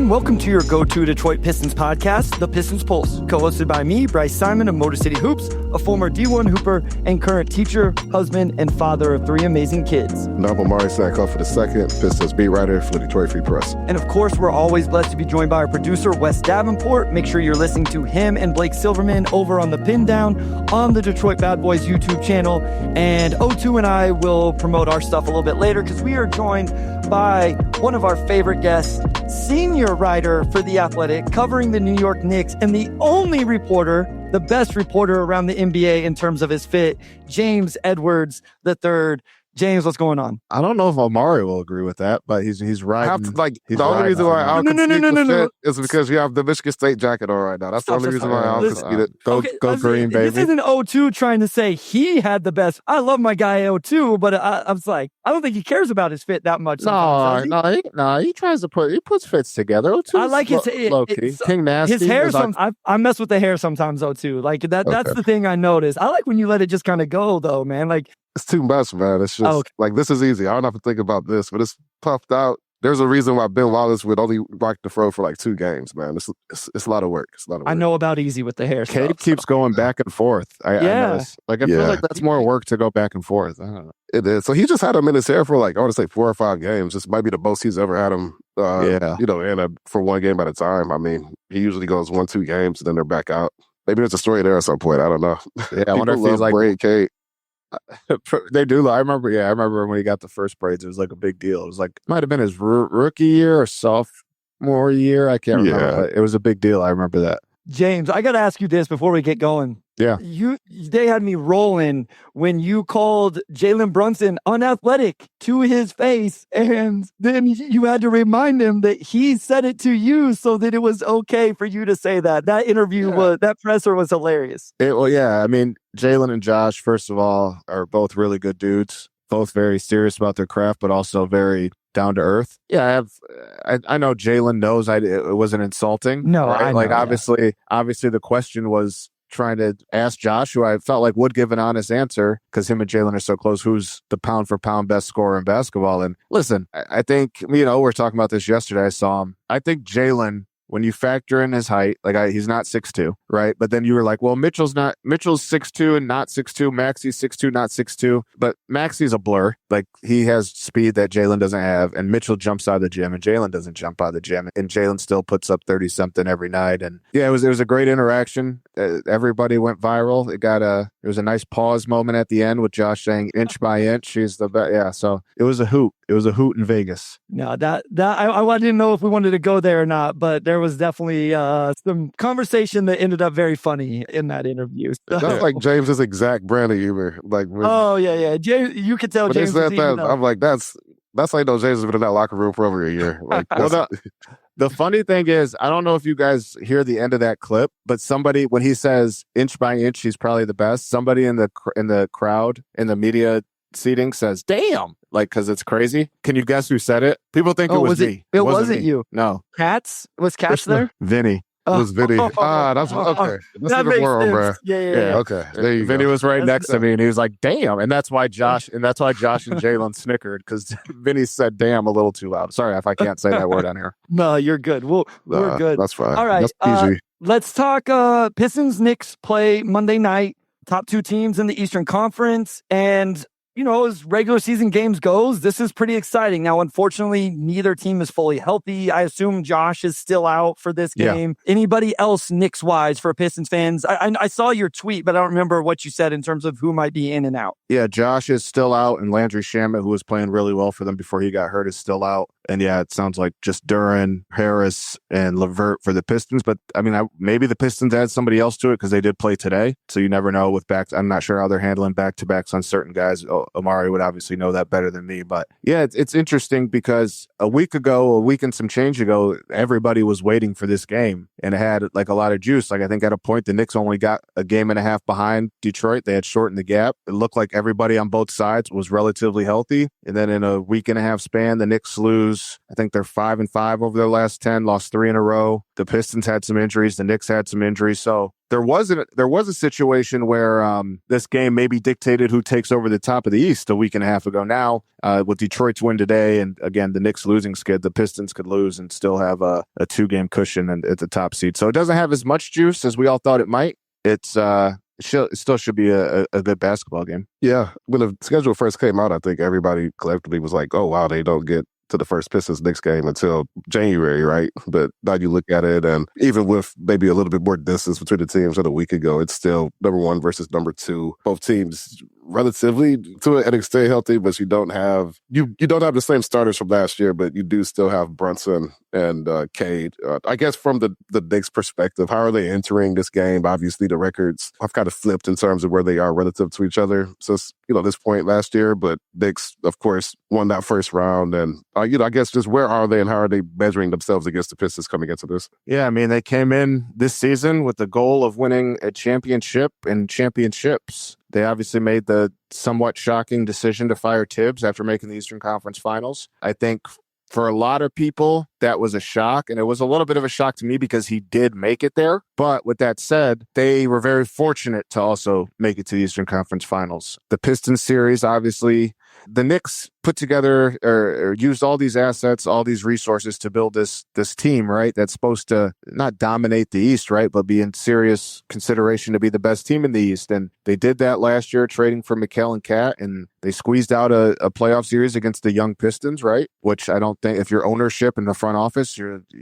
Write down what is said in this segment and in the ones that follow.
and welcome to your go-to Detroit Pistons podcast, The Pistons Pulse, co-hosted by me, Bryce Simon of Motor City Hoops, a former D1 hooper and current teacher, husband, and father of 3 amazing kids. And I'm Omari Sackhoff for the second, Pistons beat writer for the Detroit Free Press. And of course, we're always blessed to be joined by our producer, Wes Davenport. Make sure you're listening to him and Blake Silverman over on the Pin Down on the Detroit Bad Boys YouTube channel. And O2 and I will promote our stuff a little bit later because we are joined by one of our favorite guests, senior writer for The Athletic, covering the New York Knicks, and the only reporter, the best reporter around the NBA in terms of his fit, James Edwards III. James, what's going on? I don't know if Omari will agree with that, but he's right. The only reason why I don't concede the fit is because you have the Michigan State jacket on right now. That's the only reason why I don't concede it. Go green, baby. This isn't O2 trying to say he had the best. I love my guy O2, but I was like, I don't think he cares about his fit that much. No, he tries to puts fits together. O2 I like his low key. King Nasty. His hair. I mess with the hair sometimes. O2, like that. Okay. That's the thing I noticed. I like when you let it just kind of go, though, man. Like. It's too much, man. It's just like, this is easy. I don't have to think about this, but it's puffed out. There's a reason why Ben Wallace would only rock the fro for like 2 games, man. It's a lot of work. I know about easy with the hair. Kate keeps going back and forth. I notice. Like, I feel like that's more work to go back and forth. I don't know. It is. So he just had him in his hair for like, I want to say 4 or 5 games. This might be the most he's ever had him, for 1 game at a time. I mean, he usually goes 1-2 games and then they're back out. Maybe there's a story there at some point. I don't know. Yeah, I wonder if he's like braid Kate. They do. I remember when he got the first braids, it was like a big deal. It was like, might have been his rookie year or sophomore year. I can't remember. But it was a big deal. I remember that. James, I got to ask you this before we get going. Yeah. They had me rolling when you called Jalen Brunson unathletic to his face, and then you had to remind him that he said it to you so that it was okay for you to say that. That interview that presser was hilarious. I mean, Jalen and Josh, first of all, are both really good dudes, both very serious about their craft, but also very down to earth. Yeah, I know Jalen knows it wasn't insulting. No, right? I know, obviously the question was trying to ask Josh, who I felt like would give an honest answer because him and Jalen are so close, who's the pound for pound best scorer in basketball. And listen, I think, we were talking about this yesterday. I saw him. I think Jalen, when you factor in his height, he's not 6'2", right? But then you were like, well, Mitchell's 6'2" and not 6'2". Maxi's 6'2", not 6'2". But Maxi's a blur. Like, he has speed that Jalen doesn't have, and Mitchell jumps out of the gym, and Jalen doesn't jump out of the gym, and Jalen still puts up 30-something every night. And yeah, it was a great interaction. Everybody went viral. There was a nice pause moment at the end with Josh saying, "Inch by inch, she's the best." Yeah, so it was a hoot. It was a hoot in Vegas. No, I didn't know if we wanted to go there or not, but there was definitely some conversation that ended up very funny in that interview. That's like James's exact brand of humor. Like, James, you could tell James. I'm like, that's how you know James has been in that locker room for over a year. Like, the funny thing is, I don't know if you guys hear the end of that clip, but somebody, when he says inch by inch, he's probably the best. Somebody in the crowd, in the media seating, says, "Damn!" Like, because it's crazy. Can you guess who said it? People think it was me. It wasn't you. No. Katz? Was Katz there? Vinny. It was Vinny. That's okay. That makes sense. Yeah. Okay. There you Vinny go. was right next to me, and he was like, "Damn!" And that's why Josh and Jalen snickered, because Vinny said "damn" a little too loud. Sorry if I can't say that word on here. No, you're good. We're good. That's fine. All right. That's PG. Let's talk Pistons Knicks play Monday night. Top 2 teams in the Eastern Conference, and as regular season games goes, this is pretty exciting. Now, unfortunately, neither team is fully healthy. I assume Josh is still out for this game. Yeah. Anybody else Knicks-wise for Pistons fans? I saw your tweet, but I don't remember what you said in terms of who might be in and out. Yeah, Josh is still out, and Landry Shamet, who was playing really well for them before he got hurt, is still out. And yeah, it sounds like just Duran, Harris, and LeVert for the Pistons. But I mean, maybe the Pistons add somebody else to it because they did play today. So you never know with backs. I'm not sure how they're handling back-to-backs on certain guys. Omari would obviously know that better than me. But yeah, it's interesting because a week and some change ago, everybody was waiting for this game and it had like a lot of juice. Like, I think at a point, the Knicks only got a game and a half behind Detroit. They had shortened the gap. It looked like everybody on both sides was relatively healthy. And then in a week and a half span, the Knicks lose. I think they're 5-5 over their last 10, lost 3 in a row. The Pistons had some injuries. The Knicks had some injuries. So there was a situation where this game maybe dictated who takes over the top of the East a week and a half ago. Now, with Detroit's win today, and again the Knicks losing skid, the Pistons could lose and still have a 2-game cushion at the top seed. So it doesn't have as much juice as we all thought it might. It still should be a good basketball game. Yeah, when the schedule first came out, I think everybody collectively was like, "Oh wow, they don't get to the first Pistons Knicks game until January, right?" But now you look at it, and even with maybe a little bit more distance between the teams than a week ago, it's still number 1 versus number 2. Both teams relatively to an extent healthy, but you don't have the same starters from last year, but you do still have Brunson and Cade. I guess from the Knicks perspective, how are they entering this game? Obviously, the records have kind of flipped in terms of where they are relative to each other since this point last year. But Knicks, of course, won that first round, and I guess just where are they and how are they measuring themselves against the Pistons coming into this? Yeah, I mean, they came in this season with the goal of winning a championship and championships. They obviously made the somewhat shocking decision to fire Tibbs after making the Eastern Conference Finals. I think for a lot of people, that was a shock, and it was a little bit of a shock to me because he did make it there. But with that said, they were very fortunate to also make it to the Eastern Conference Finals. The Pistons series, obviously, the Knicks put together or used all these assets, all these resources to build this team, right? That's supposed to not dominate the East, right? But be in serious consideration to be the best team in the East. And they did that last year, trading for Mikal and Cat, and they squeezed out a playoff series against the young Pistons, right? Which I don't think, if your ownership in the front office,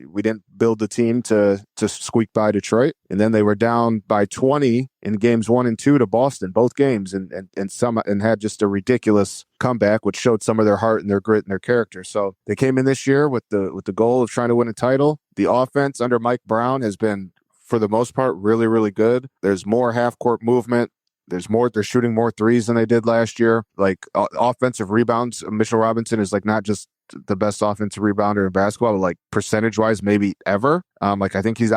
we didn't build the team to squeak by Detroit. And then they were down by 20 in games 1 and 2 to Boston, both games, and had just a ridiculous comeback, which showed some of their heart and their grit and their character. So they came in this year with the goal of trying to win a title. The offense under Mike Brown has been, for the most part, really, really good. There's more half-court movement. They're shooting more threes than they did last year. Like offensive rebounds, Mitchell Robinson is like not just the best offensive rebounder in basketball, but like percentage-wise, maybe ever. I think he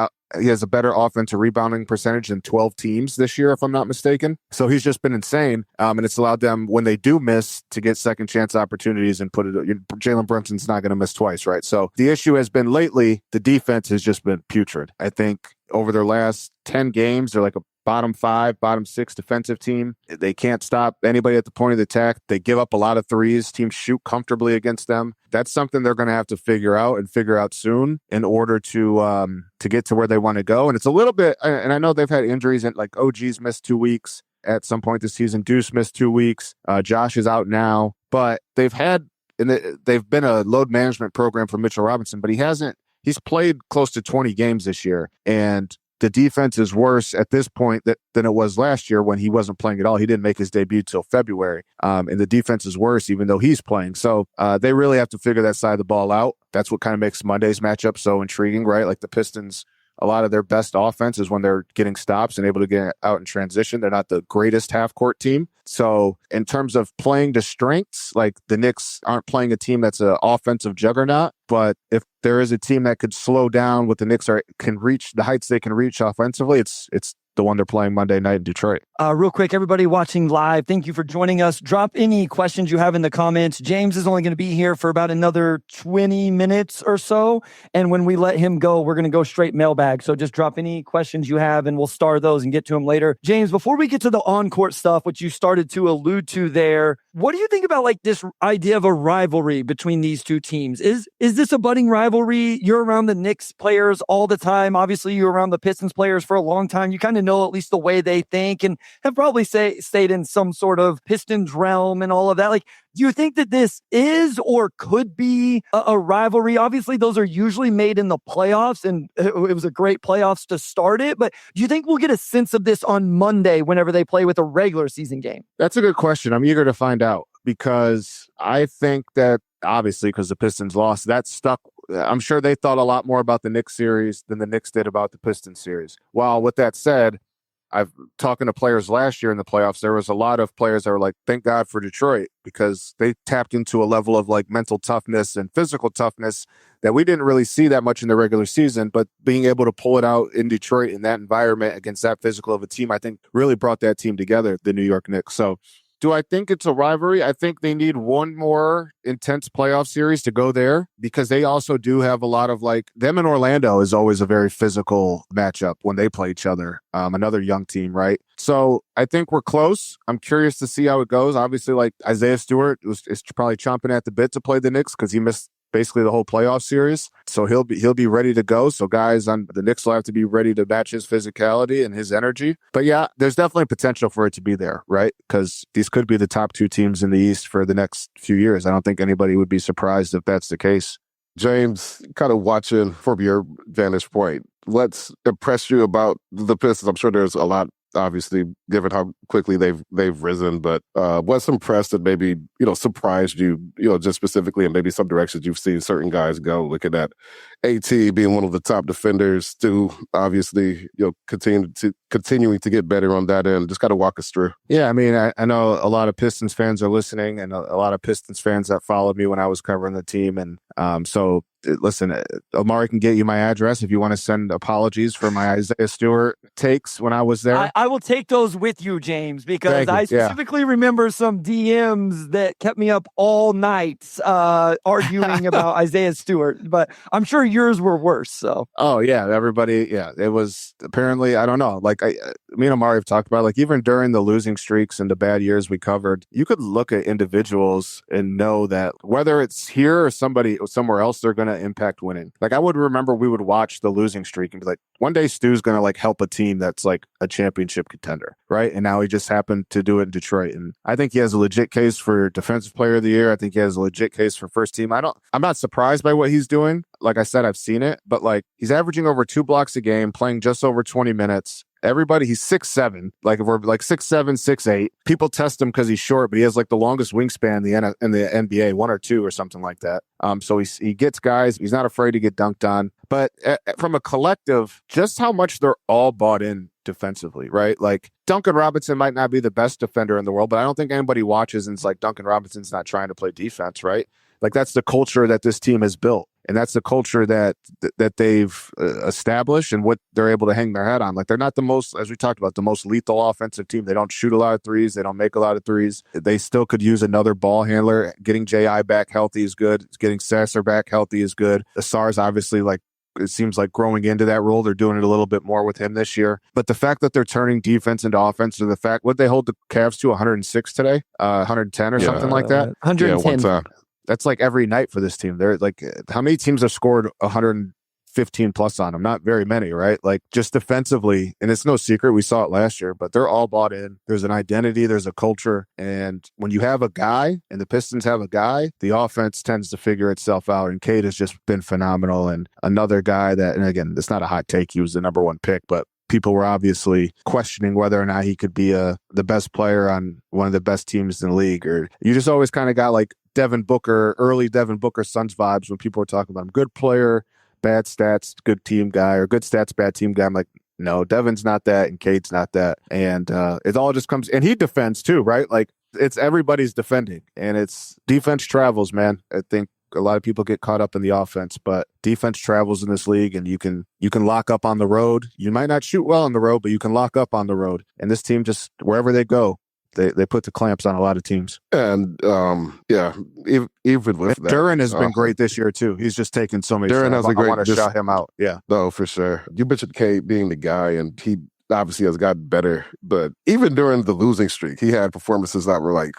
has a better offensive rebounding percentage than 12 teams this year, if I'm not mistaken. So he's just been insane. And it's allowed them, when they do miss, to get second chance opportunities and Jalen Brunson's not going to miss twice, right? So the issue has been lately, the defense has just been putrid. I think over their last 10 games, they're like a bottom 5, bottom 6 defensive team. They can't stop anybody at the point of the attack. They give up a lot of threes. Teams shoot comfortably against them. That's something they're going to have to figure out soon in order to get to where they want to go. And it's a little bit, and I know they've had injuries, and like OG's missed 2 weeks at some point this season. Deuce missed 2 weeks. Josh is out now, but they've been a load management program for Mitchell Robinson, but he's played close to 20 games this year, and the defense is worse at this point than it was last year when he wasn't playing at all. He didn't make his debut till February, and the defense is worse even though he's playing. So they really have to figure that side of the ball out. That's what kind of makes Monday's matchup so intriguing, right? Like the Pistons, a lot of their best offense is when they're getting stops and able to get out in transition. They're not the greatest half-court team. So in terms of playing to strengths, like the Knicks aren't playing a team that's an offensive juggernaut. But if there is a team that could slow down what the Knicks can reach, the heights they can reach offensively, it's the one they're playing Monday night in Detroit. Real quick, everybody watching live, thank you for joining us. Drop any questions you have in the comments. James is only going to be here for about another 20 minutes or so. And when we let him go, we're going to go straight mailbag. So just drop any questions you have and we'll star those and get to them later. James, before we get to the on-court stuff, which you started to allude to there, what do you think about like this idea of a rivalry between these two teams? Is this a budding rivalry? You're around the Knicks players all the time. Obviously, you're around the Pistons players for a long time. You kind of know at least the way they think and have probably stayed in some sort of Pistons realm and all of that. Like, do you think that this is or could be a rivalry? Obviously, those are usually made in the playoffs, and it was a great playoffs to start it. But do you think we'll get a sense of this on Monday whenever they play with a regular season game? That's a good question. I'm eager to find out because I think that obviously because the Pistons lost, that stuck. I'm sure they thought a lot more about the Knicks series than the Knicks did about the Pistons series. Well, with that said, I've talking to players last year in the playoffs. There was a lot of players that were like, thank God for Detroit, because they tapped into a level of like mental toughness and physical toughness that we didn't really see that much in the regular season. But being able to pull it out in Detroit in that environment against that physical of a team, I think really brought that team together, the New York Knicks. So Do I think it's a rivalry? I think they need one more intense playoff series to go there because they also do have a lot of them in Orlando is always a very physical matchup when they play each other. Another young team, right? So I think we're close. I'm curious to see how it goes. Obviously, Isaiah Stewart is probably chomping at the bit to play the Knicks because he missed basically the whole playoff series. So he'll be ready to go. So guys on the Knicks will have to be ready to match his physicality and his energy. But yeah, there's definitely potential for it to be there, right? Because these could be the top two teams in the East for the next few years. I don't think anybody would be surprised if that's the case. James, kind of watching from your vantage point, what's impressed you about the Pistons? I'm sure there's a lot, obviously, given how quickly they've risen, but what's impressed that maybe, surprised you, just specifically and maybe some directions you've seen certain guys go, looking at AT being one of the top defenders, Stu, obviously, continuing to get better on that end. Just got to walk us through. Yeah, I mean, I know a lot of Pistons fans are listening and a lot of Pistons fans that followed me when I was covering the team. And so listen, Omari can get you my address if you want to send apologies for my Isaiah Stewart takes when I was there. I will take those with you, James, because I specifically remember some DMs that kept me up all night arguing about Isaiah Stewart, but I'm sure yours were worse. So, oh yeah, everybody, yeah, it was apparently, I don't know, me and Omari have talked about even during the losing streaks and the bad years we covered, you could look at individuals and know that whether it's here or somewhere else, they're going to impact winning. I would remember we would watch the losing streak and be like, one day Stu's going to help a team that's a championship contender, right? And now he just happened to do it in Detroit. And I think he has a legit case for defensive player of the year. I think he has a legit case for first team. I'm not surprised by what he's doing. Like I said, I've seen it, but he's averaging over 2 blocks a game, playing just over 20 minutes. Everybody, he's 6'7", if we're 6'7", 6'8". People test him because he's short, but he has the longest wingspan in the NBA, 1 or 2 or something like that. So he gets guys. He's not afraid to get dunked on. But from a collective, just how much they're all bought in defensively, right? Duncan Robinson might not be the best defender in the world, but I don't think anybody watches and it's Duncan Robinson's not trying to play defense, right? That's the culture that this team has built. And that's the culture that they've established and what they're able to hang their hat on. They're not the most, as we talked about, the most lethal offensive team. They don't shoot a lot of threes. They don't make a lot of threes. They still could use another ball handler. Getting J.I. back healthy is good. Getting Sasser back healthy is good. Asar's obviously it seems like growing into that role. They're doing it a little bit more with him this year. But the fact that they're turning defense into offense, or the fact, what they hold the Cavs to 106 today, 110 or something like that. 110. Yeah, one time. That's every night for this team. They're how many teams have scored 115 plus on them? Not very many, right? Just defensively, and it's no secret. We saw it last year, but they're all bought in. There's an identity, there's a culture. And when you have a guy, and the Pistons have a guy, the offense tends to figure itself out. And Cade has just been phenomenal. And another guy that, and again, it's not a hot take. He was the number 1 pick, but people were obviously questioning whether or not he could be the best player on one of the best teams in the league. Or you just always kind of got Devin Booker, early Devin Booker Suns vibes when people were talking about him. Good player, bad stats, good team guy, or good stats, bad team guy. I'm like, no, Devin's not that, and Cade's not that. And it all just comes, and he defends too, right? It's everybody's defending, and it's defense travels, man. I think a lot of people get caught up in the offense, but defense travels in this league, and you can lock up on the road. You might not shoot well on the road, but you can lock up on the road. And this team, just wherever they go, they put the clamps on a lot of teams. And even with that, Duran has been great this year too. He's just taken so many. Duran has a great. I want to shout him out. Yeah, no, for sure. You mentioned Cade being the guy, and he obviously has gotten better. But even during the losing streak, he had performances that were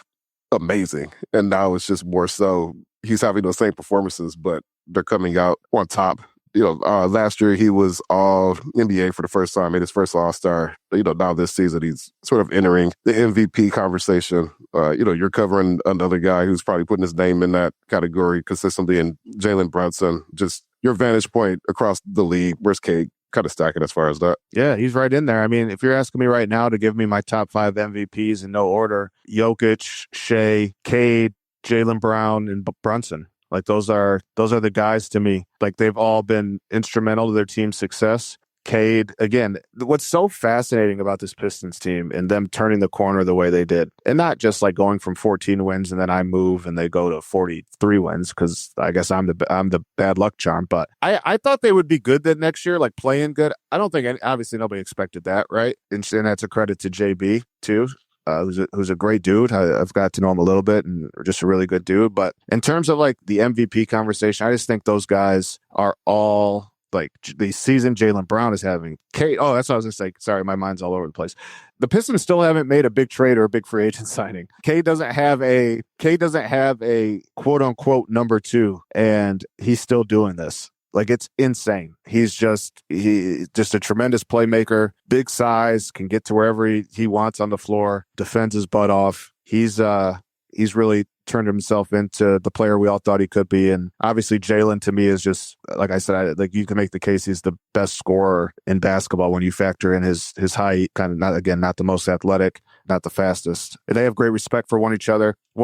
amazing, and now it's just more so he's having those same performances, but they're coming out on top. Last year he was all NBA for the first time, made his first All-Star. Now this season he's sort of entering the MVP conversation. You're covering another guy who's probably putting his name in that category consistently, and Jalen Brunson. Just your vantage point across the league, where's Cade kind of stacking as far as that? Yeah, he's right in there. I mean, if you're asking me right now to give me my top 5 MVPs in no order, Jokic, Shea, Cade, Jaylen Brown, and Brunson. Those are the guys to me. They've all been instrumental to their team's success. Cade, again, what's so fascinating about this Pistons team and them turning the corner the way they did, and not just going from 14 wins and then I move and they go to 43 wins, because I guess I'm the bad luck charm. But I thought they would be good that next year, playing good. I don't think obviously nobody expected that, right? And that's a credit to JB too. who's a great dude. I've got to know him a little bit and just a really good dude. But in terms of like the MVP conversation, I just think those guys are all like the season Jaylen Brown is having. Oh, that's what I was going to say. Sorry, my mind's all over the place. The Pistons still haven't made a big trade or a big free agent signing. K doesn't have a quote unquote number 2, and he's still doing this. Like, it's insane. He's just a tremendous playmaker, big size, can get to wherever he wants on the floor, defends his butt off. He's really turned himself into the player we all thought he could be. And obviously Jaylen, to me, is just, like I said, like you can make the case he's the best scorer in basketball when you factor in his height, kind of not the most athletic, not the fastest. They have great respect for one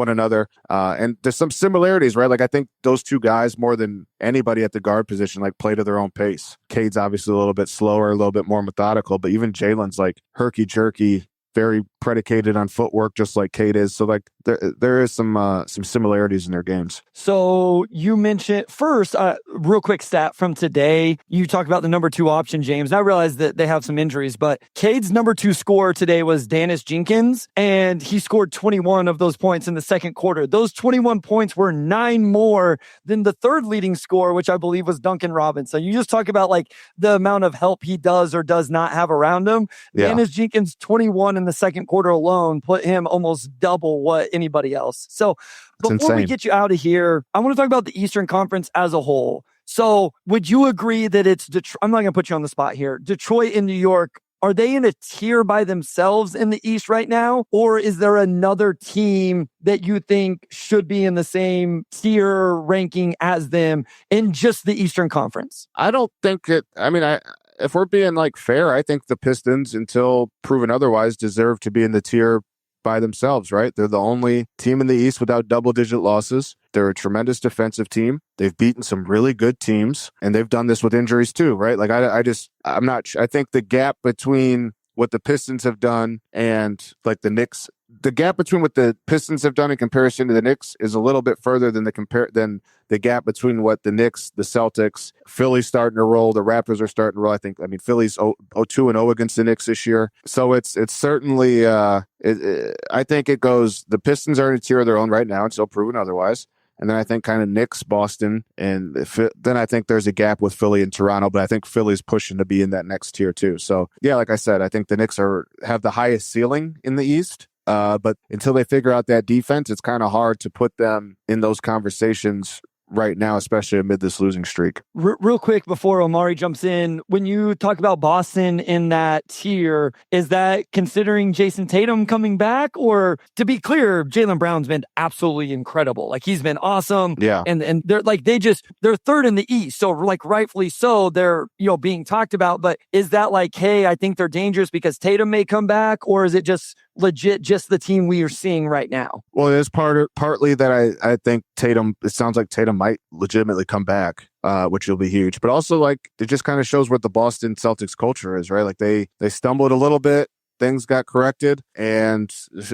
another. And there's some similarities, right? Like, I think those two guys, more than anybody at the guard position, like, play to their own pace. Cade's obviously a little bit slower, a little bit more methodical, but even Jaylen's like herky-jerky, very predicated on footwork, just like Cade is. So like there is some similarities in their games. So you mentioned first, real quick stat from today. You talked about the number 2 option, James. And I realize that they have some injuries, but Cade's number 2 scorer today was Dennis Jenkins, and he scored 21 of those points in the second quarter. Those 21 points were 9 more than the third leading scorer, which I believe was Duncan Robinson. You just talk about like the amount of help he does or does not have around him. Yeah. Dennis Jenkins, 21 in the second quarter alone, put him almost double what anybody else. So before we get you out of here, I want to talk about the Eastern Conference as a whole. So would you agree that it's Detroit? I'm not going to put you on the spot here. Detroit and New York, are they in a tier by themselves in the East right now? Or is there another team that you think should be in the same tier ranking as them in just the Eastern Conference? I don't think it. I mean, if we're being like fair, I think the Pistons, until proven otherwise, deserve to be in the tier by themselves, right? They're the only team in the East without double-digit losses. They're a tremendous defensive team. They've beaten some really good teams, and they've done this with injuries too, right? Like I think the gap between what the Pistons have done and like the Knicks, the gap between what the Pistons have done in comparison to the Knicks is a little bit further than the gap between what the Knicks, the Celtics, Philly's starting to roll, the Raptors are starting to roll. I mean, Philly's 2-0 against the Knicks this year. So it's certainly, I think it goes, the Pistons are in a tier of their own right now and still proven otherwise. And then I think kind of Knicks, Boston, and then I think there's a gap with Philly and Toronto, but I think Philly's pushing to be in that next tier too. So yeah, like I said, I think the Knicks have the highest ceiling in the East. But until they figure out that defense, it's kind of hard to put them in those conversations right now, especially amid this losing streak. Real quick before Omari jumps in, when you talk about Boston in that tier, is that considering Jason Tatum coming back? Or, to be clear, Jaylen Brown's been absolutely incredible. Like, he's been awesome. Yeah. And they're like, they're third in the East. So like, rightfully so, they're, being talked about. But is that like, hey, I think they're dangerous because Tatum may come back? Or is it just legit just the team we are seeing right now? Well, it is partly that I think Tatum, it sounds like Tatum might legitimately come back, which will be huge. But also, like, it just kind of shows what the Boston Celtics culture is, right? Like, they stumbled a little bit, things got corrected, and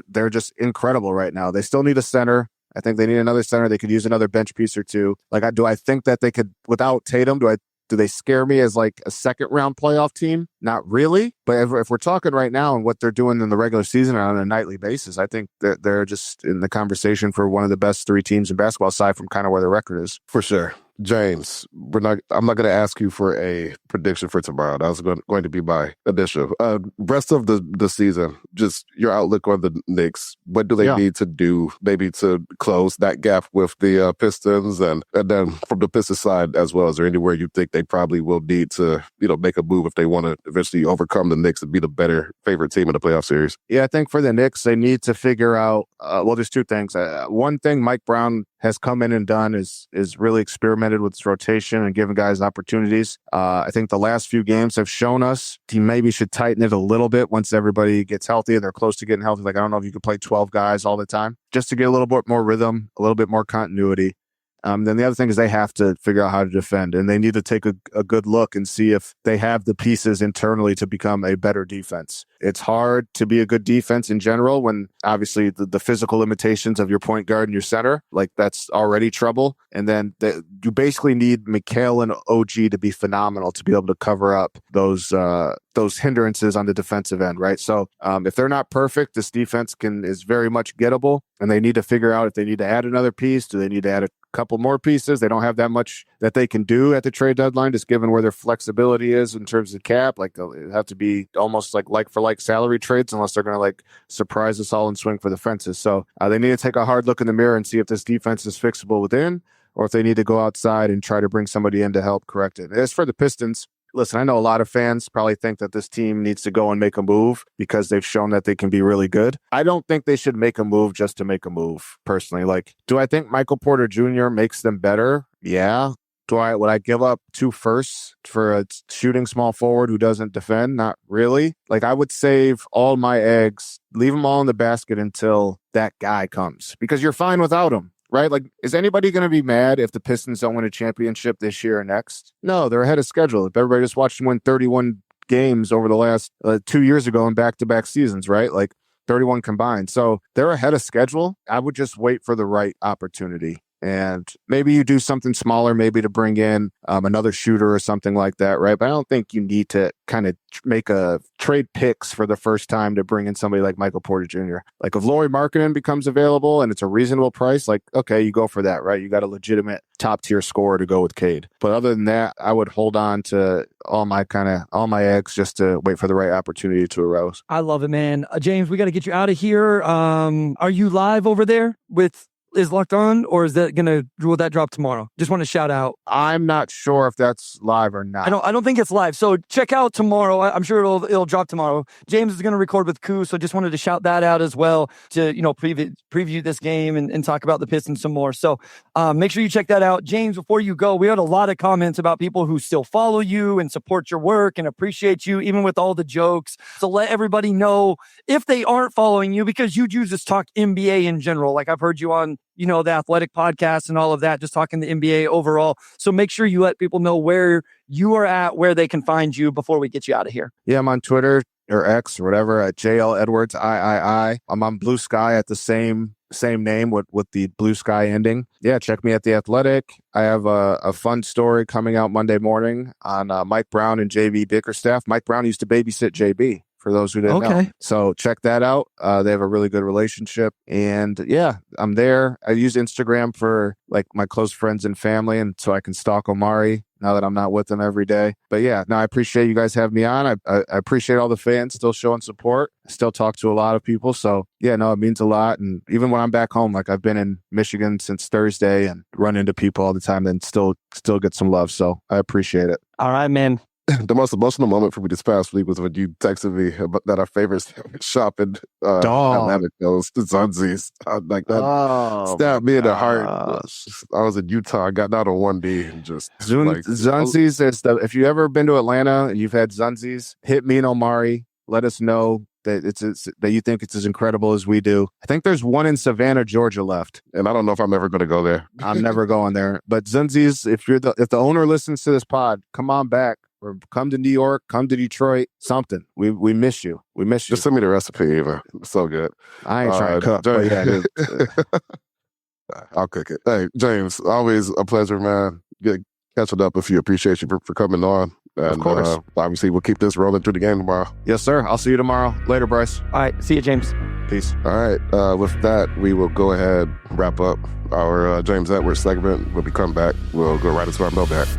they're just incredible right now. They still need a center. I think they need another center. They could use another bench piece or two. Like, do I think that they could, without Tatum, do they scare me as like a second round playoff team? Not really. But if we're talking right now and what they're doing in the regular season on a nightly basis, I think that they're just in the conversation for one of the best 3 teams in basketball, aside from kind of where their record is. For sure. James, I'm not going to ask you for a prediction for tomorrow. That was going to be my initial. Rest of the season, just your outlook on the Knicks. What do they need to do maybe to close that gap with the Pistons? And then from the Pistons side as well, is there anywhere you think they probably will need to, make a move if they want to eventually overcome the Knicks and be the better favorite team in the playoff series? Yeah, I think for the Knicks, they need to figure out, there's 2 things. One thing Mike Brown has come in and done is really experimented with his rotation and given guys opportunities. I think the last few games have shown us he maybe should tighten it a little bit once everybody gets healthy and they're close to getting healthy. Like, I don't know if you could play 12 guys all the time, just to get a little bit more rhythm, a little bit more continuity. Then the other thing is they have to figure out how to defend, and they need to take a good look and see if they have the pieces internally to become a better defense. It's hard to be a good defense in general when obviously the physical limitations of your point guard and your center, like that's already trouble. And then you basically need Mikal and OG to be phenomenal to be able to cover up those hindrances on the defensive end, right? So if they're not perfect, this defense is very much gettable, and they need to figure out if they need to add another piece. Do they need to add a couple more pieces? They don't have that much that they can do at the trade deadline, just given where their flexibility is in terms of cap. Like it have to be almost like for like salary trades, unless they're going to like surprise us all and swing for the fences. So they need to take a hard look in the mirror and see if this defense is fixable within, or if they need to go outside and try to bring somebody in to help correct it. As for the Pistons, listen, I know a lot of fans probably think that this team needs to go and make a move because they've shown that they can be really good. I don't think they should make a move just to make a move, personally. Like, do I think Michael Porter Jr. makes them better? Yeah. Would I give up 2 firsts for a shooting small forward who doesn't defend? Not really. Like, I would save all my eggs, leave them all in the basket until that guy comes, because you're fine without him. Right? Like, is anybody going to be mad if the Pistons don't win a championship this year or next? No, they're ahead of schedule. If everybody just watched them win 31 games over the last 2 years ago in back-to-back seasons, right? Like 31 combined. So they're ahead of schedule. I would just wait for the right opportunity. And maybe you do something smaller, maybe to bring in another shooter or something like that, right? But I don't think you need to kind of make a trade picks for the first time to bring in somebody like Michael Porter Jr. Like if Lauri Markkanen becomes available and it's a reasonable price, like, okay, you go for that, right? You got a legitimate top tier scorer to go with Cade. But other than that, I would hold on to all my eggs just to wait for the right opportunity to arise. I love it, man. James, we got to get you out of here. Are you live over there with Is Locked On, or will that drop tomorrow? Just want to shout out. I'm not sure if that's live or not. I don't think it's live. So check out tomorrow. I'm sure it'll drop tomorrow. James is going to record with Koo, so just wanted to shout that out as well to preview this game and talk about the Pistons some more. So make sure you check that out. James, before you go, we had a lot of comments about people who still follow you and support your work and appreciate you, even with all the jokes. So let everybody know if they aren't following you, because you do just talk NBA in general. Like I've heard you on the Athletic podcast and all of that, just talking the NBA overall. So make sure you let people know where you are at, where they can find you before we get you out of here. Yeah, I'm on Twitter or X or whatever at JL Edwards III. I'm on Blue Sky at the same name with the Blue Sky ending. Yeah, check me at The Athletic. I have a fun story coming out Monday morning on Mike Brown and JB Bickerstaff. Mike Brown used to babysit JB, for those who didn't know. So check that out. They have a really good relationship. And yeah, I'm there. I use Instagram for like my close friends and family, and so I can stalk Omari now that I'm not with them every day. But yeah, no, I appreciate you guys having me on. I appreciate all the fans still showing support. I still talk to a lot of people. So yeah, no, it means a lot. And even when I'm back home, like I've been in Michigan since Thursday and run into people all the time and still get some love. So I appreciate it. All right, man. The most emotional moment for me this past week was when you texted me about that our favorite shop in Atlanta was the Zunzies. Like that stabbed me in the heart. I was in Utah. I got out on 1D and just Zunzies is if you ever been to Atlanta and you've had Zunzies, hit me and Omari. Let us know that that you think it's as incredible as we do. I think there's one in Savannah, Georgia left, and I don't know if I'm ever going to go there. I'm never going there. But Zunzies, if the owner listens to this pod, come on back. Or come to New York, come to Detroit, something. We miss you. We miss you. Just send me the recipe, Eva. It's so good. I ain't trying to cook, but yeah, I'll cook it. Hey, James, always a pleasure, man. Good catching up with you. Appreciate you for coming on. And, of course. Obviously, we'll keep this rolling through the game tomorrow. Yes, sir. I'll see you tomorrow. Later, Bryce. All right. See you, James. Peace. All right. With that, we will go ahead wrap up our James Edwards segment. When we come back, we'll go right into our mailbag.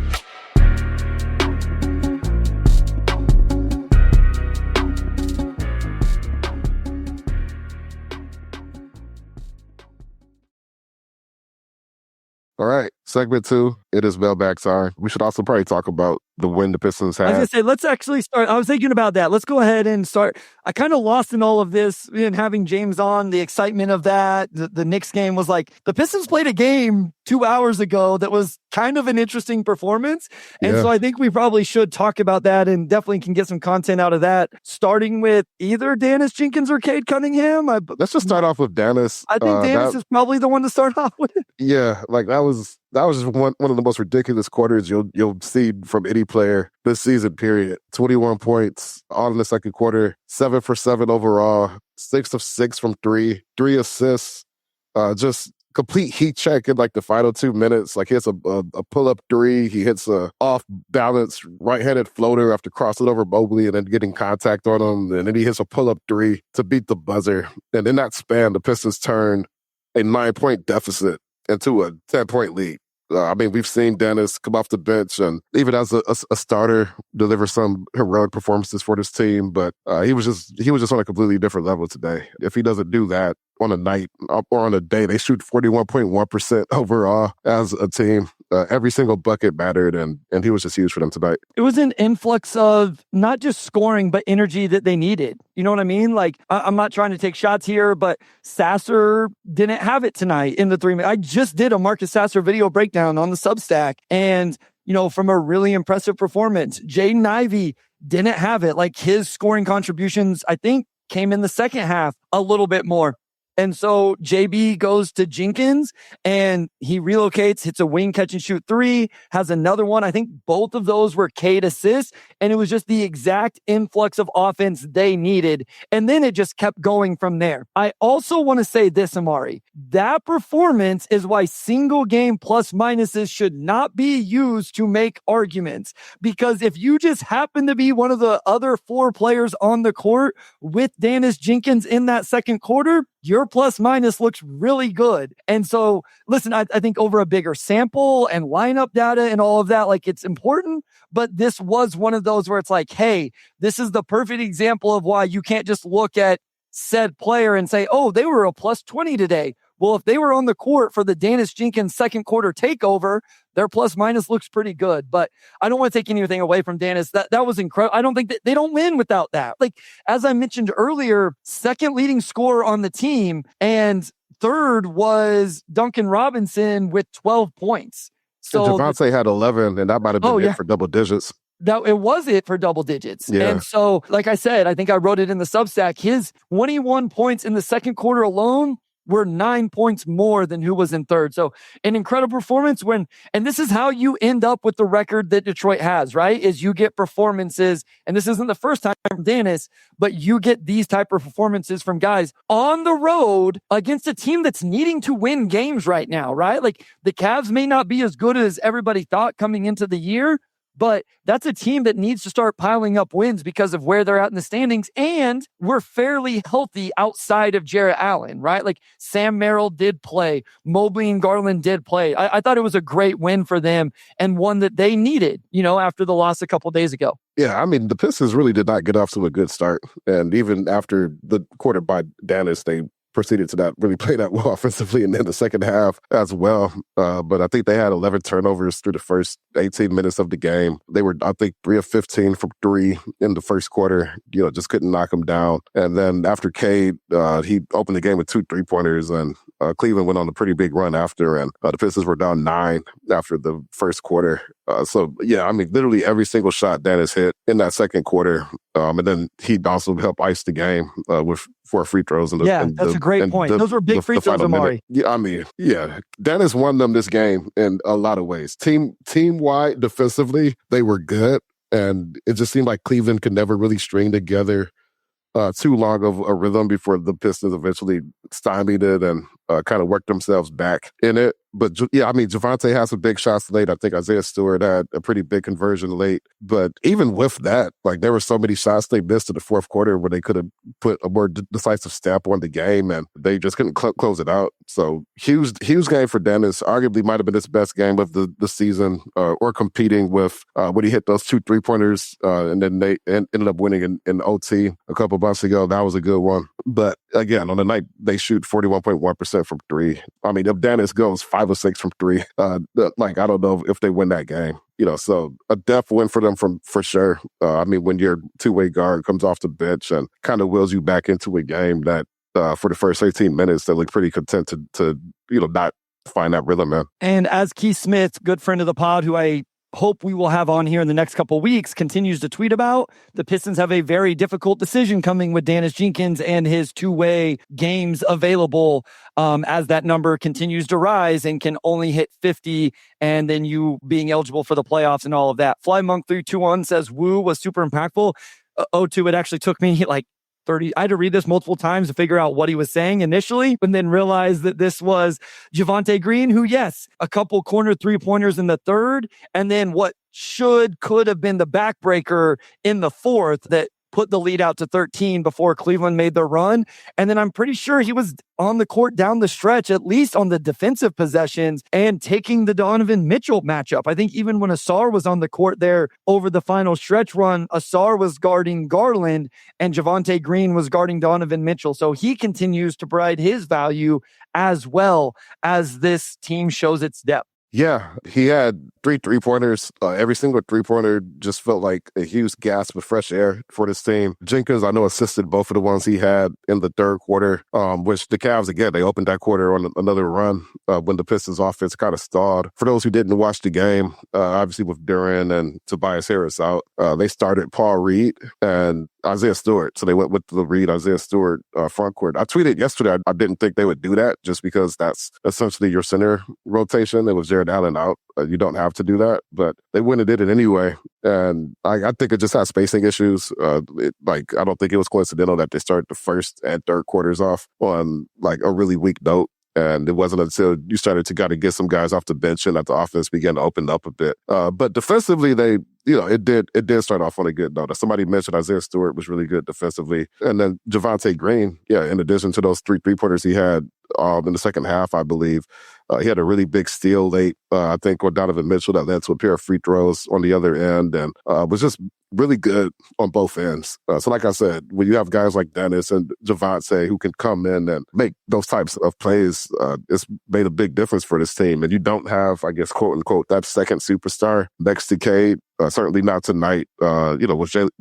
All right, segment 2, it is mailbag time. We should also probably talk about the win the Pistons had. I was going to say, let's actually start. I was thinking about that. Let's go ahead and start. I kind of lost in all of this in having James on, the excitement of that. The Knicks game was like, the Pistons played a game 2 hours ago that was kind of an interesting performance. And so I think we probably should talk about that and definitely can get some content out of that, starting with either Dennis Jenkins or Cade Cunningham. Let's just start off with Dennis. I think Dennis is probably the one to start off with. Yeah, like that was that was just one of the most ridiculous quarters you'll see from any player this season, period. 21 points all in the second quarter, 7 for 7 overall, 6 of 6 from 3 assists, just complete heat check in like the final 2 minutes. Like he hits a pull-up 3, he hits a off-balance right-handed floater after crossing over Mobley and then getting contact on him, and then he hits a pull-up 3 to beat the buzzer. And in that span, the Pistons turned a 9-point deficit into a 10-point lead. I mean, we've seen Dennis come off the bench and even as a starter deliver some heroic performances for this team, but he was just on a completely different level today. If he doesn't do that on a night or on a day, they shoot 41.1% overall as a team. Every single bucket mattered, and he was just huge for them tonight. It was an influx of not just scoring, but energy that they needed. You know what I mean? Like, I'm not trying to take shots here, but Sasser didn't have it tonight in the 3 minutes. I just did a Marcus Sasser video breakdown on the Substack, and, you know, from a really impressive performance. Jaden Ivey didn't have it. Like, his scoring contributions, I think, came in the second half a little bit more. And so JB goes to Jenkins and he relocates, hits a wing catch and shoot 3, has another one. I think both of those were Cade assists, and it was just the exact influx of offense they needed. And then it just kept going from there. I also want to say this, Omari, that performance is why single game plus minuses should not be used to make arguments. Because if you just happen to be one of the other 4 players on the court with Dennis Jenkins in that second quarter, your plus minus looks really good. And so, listen, I think over a bigger sample and lineup data and all of that, like, it's important, but this was one of those where it's like, hey, this is the perfect example of why you can't just look at said player and say, oh, they were a plus 20 today. Well, if they were on the court for the Dennis Jenkins second quarter takeover, their plus minus looks pretty good. But I don't want to take anything away from Dennis. That was incredible. I don't think that they don't win without that. Like, as I mentioned earlier, second leading scorer on the team, and third was Duncan Robinson with 12 points. So and Javante had 11, and that might have been it for double digits. That it was it for double digits. Yeah. And so, like I said, I think I wrote it in the Substack, his 21 points in the second quarter alone were 9 points more than who was in third. So an incredible performance and this is how you end up with the record that Detroit has, right? Is you get performances, and this isn't the first time from Dennis, but you get these type of performances from guys on the road against a team that's needing to win games right now, right? Like, the Cavs may not be as good as everybody thought coming into the year, but that's a team that needs to start piling up wins because of where they're at in the standings. And we're fairly healthy outside of Jarrett Allen, right? Like, Sam Merrill did play. Mobley and Garland did play. I thought it was a great win for them and one that they needed, you know, after the loss a couple days ago. Yeah, I mean, the Pistons really did not get off to a good start. And even after the quarter by Dennis, they proceeded to not really play that well offensively and in the second half as well. But I think they had 11 turnovers through the first 18 minutes of the game. They were, I think, 3 of 15 from 3 in the first quarter. You know, just couldn't knock them down. And then after Cade, he opened the game with 2 3-pointers, and Cleveland went on a pretty big run after, and the Pistons were down 9 after the first quarter. So, yeah, I mean, literally every single shot Dennis hit in that second quarter. And then he also helped ice the game with 4 free throws. That's a great point. Those were big free throws, Omari. Yeah, I mean, yeah. Dennis won them this game in a lot of ways. Team-wide, defensively, they were good. And it just seemed like Cleveland could never really string together too long of a rhythm before the Pistons eventually stymied it and kind of worked themselves back in it. But yeah, I mean, Javante had some big shots late. I think Isaiah Stewart had a pretty big conversion late. But even with that, like, there were so many shots they missed in the fourth quarter where they could have put a more decisive stamp on the game, and they just couldn't close it out. So huge game for Dennis. Arguably might have been his best game of the season, or competing with when he hit those 2 3-pointers, and then they ended up winning in OT a couple months ago. That was a good one. But again, on the night, they shoot 41.1% from 3. I mean, if Dennis goes 5 or 6 from 3, like, I don't know if they win that game. You know, so a def win for them for sure. I mean, when your two-way guard comes off the bench and kind of wills you back into a game that for the first 18 minutes, they look pretty content to not find that rhythm, man. And as Keith Smith, good friend of the pod, who I hope we will have on here in the next couple of weeks continues to tweet about, the Pistons have a very difficult decision coming with Dennis Jenkins and his two-way games available as that number continues to rise and can only hit 50, and then you being eligible for the playoffs and all of that. FlyMonk321 says Wu was super impactful. O2, it actually took me like 30. I had to read this multiple times to figure out what he was saying initially, and then realize that this was Javonte Green, who, yes, a couple corner three-pointers in the third, and then what could have been the backbreaker in the fourth that put the lead out to 13 before Cleveland made their run. And then I'm pretty sure he was on the court down the stretch, at least on the defensive possessions, and taking the Donovan Mitchell matchup. I think even when Asar was on the court there over the final stretch run, Asar was guarding Garland and Javonte Green was guarding Donovan Mitchell. So he continues to provide his value as well as this team shows its depth. Yeah, he had 3-3-pointers. Every single three-pointer just felt like a huge gasp of fresh air for this team. Jenkins, I know, assisted both of the ones he had in the third quarter, which the Cavs, again, they opened that quarter on another run when the Pistons offense kind of stalled. For those who didn't watch the game, obviously with Duran and Tobias Harris out, they started Paul Reed and Isaiah Stewart. So they went with the Reed, Isaiah Stewart front court. I tweeted yesterday I didn't think they would do that just because that's essentially your center rotation. It was Jared Allen out. You don't have to do that, but they went and did it anyway. And I think it just has spacing issues. I don't think it was coincidental that they started the first and third quarters off on like a really weak note. And it wasn't until you started to kind of get some guys off the bench and that the offense began to open up a bit. But defensively, it did start off on a good note. Somebody mentioned Isaiah Stewart was really good defensively. And then Javonte Green, in addition to those 3-3-pointers he had in the second half, I believe, he had a really big steal late, I think, on Donovan Mitchell that led to a pair of free throws on the other end and was just really good on both ends. So like I said, when you have guys like Dennis and Javonte who can come in and make those types of plays, it's made a big difference for this team. And you don't have, I guess, quote unquote, that second superstar next to Cade. Certainly not tonight, with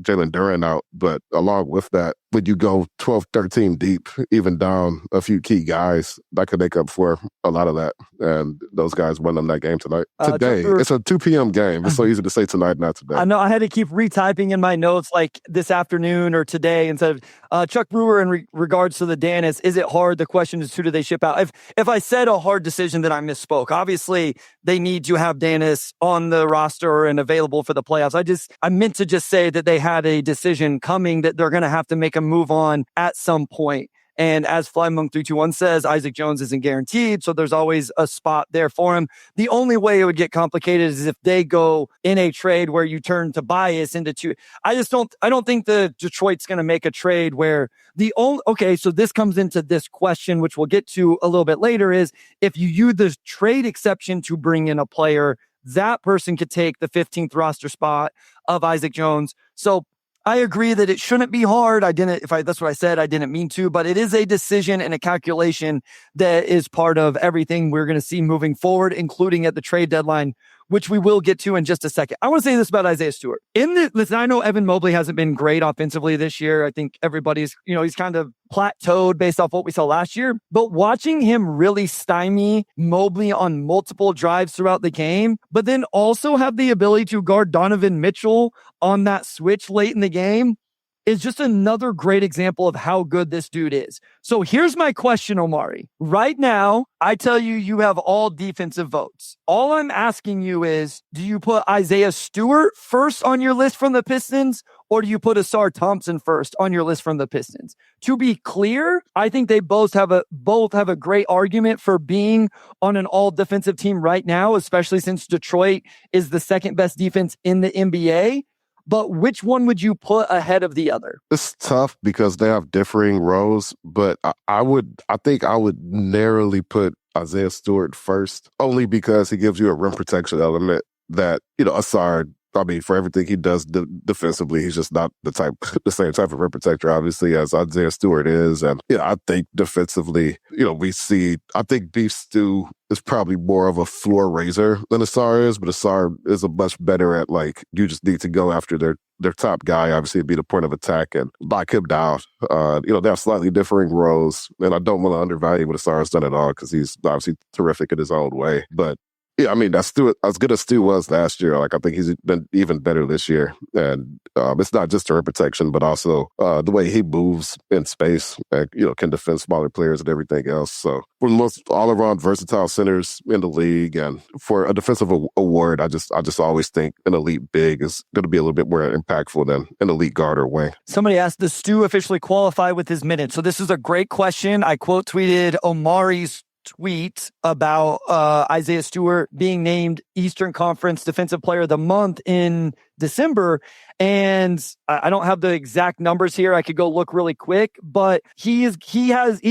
Jalen Duran out. But along with that, when you go 12, 13 deep, even down a few key guys, that could make up for a lot of that. And those guys won them that game tonight. Today, it's a 2 p.m. game. It's so easy to say tonight, not today. I know I had to keep retyping in my notes like this afternoon or today instead of Chuck Brewer in regards to the Dennis. Is it hard? The question is, who do they ship out? If I said a hard decision, then I misspoke. Obviously, they need to have Dennis on the roster and available for the playoffs. I meant to just say that they had a decision coming that they're going to have to make a move on at some point. And as FlyMonk321 says, Isaac Jones isn't guaranteed, so there's always a spot there for him. The only way it would get complicated is if they go in a trade where you turn Tobias into two. I don't think the Detroit's going to make a trade where so this comes into this question, which we'll get to a little bit later, is if you use the trade exception to bring in a player, that person could take the 15th roster spot of Isaac Jones. So I agree that it shouldn't be hard. That's what I said. I didn't mean to, but it is a decision and a calculation that is part of everything we're going to see moving forward, including at the trade deadline, which we will get to in just a second. I want to say this about Isaiah Stewart. Listen, I know Evan Mobley hasn't been great offensively this year. I think everybody's, he's kind of plateaued based off what we saw last year. But watching him really stymie Mobley on multiple drives throughout the game, but then also have the ability to guard Donovan Mitchell on that switch late in the game, is just another great example of how good this dude is. So here's my question, Omari. Right now, I tell you, you have all defensive votes. All I'm asking you is, do you put Isaiah Stewart first on your list from the Pistons, or do you put Asar Thompson first on your list from the Pistons? To be clear, I think they both have a great argument for being on an all defensive team right now, especially since Detroit is the second best defense in the NBA. But which one would you put ahead of the other? It's tough because they have differing roles, but I think I would narrowly put Isaiah Stewart first, only because he gives you a rim protection element that, Asar, for everything he does defensively, he's just not the same type of rim protector, obviously, as Isaiah Stewart is. And, I think defensively, I think Beef Stew is probably more of a floor raiser than Asar is, but Asar is a much better at, you just need to go after their top guy, obviously, be the point of attack and lock him down. They have slightly differing roles, and I don't want to undervalue what Asar has done at all because he's obviously terrific in his own way. But Yeah, I mean, that's Stu, as good as Stu was last year. Like, I think he's been even better this year. And it's not just the rim protection, but also the way he moves in space and, can defend smaller players and everything else. So, for the most all-around versatile centers in the league, and for a defensive award, I just always think an elite big is going to be a little bit more impactful than an elite guard or wing. Somebody asked, does Stu officially qualify with his minutes? So this is a great question. I quote tweeted Omari's tweet about Isaiah Stewart being named Eastern Conference Defensive Player of the Month in December. And I don't have the exact numbers here. I could go look really quick, but he's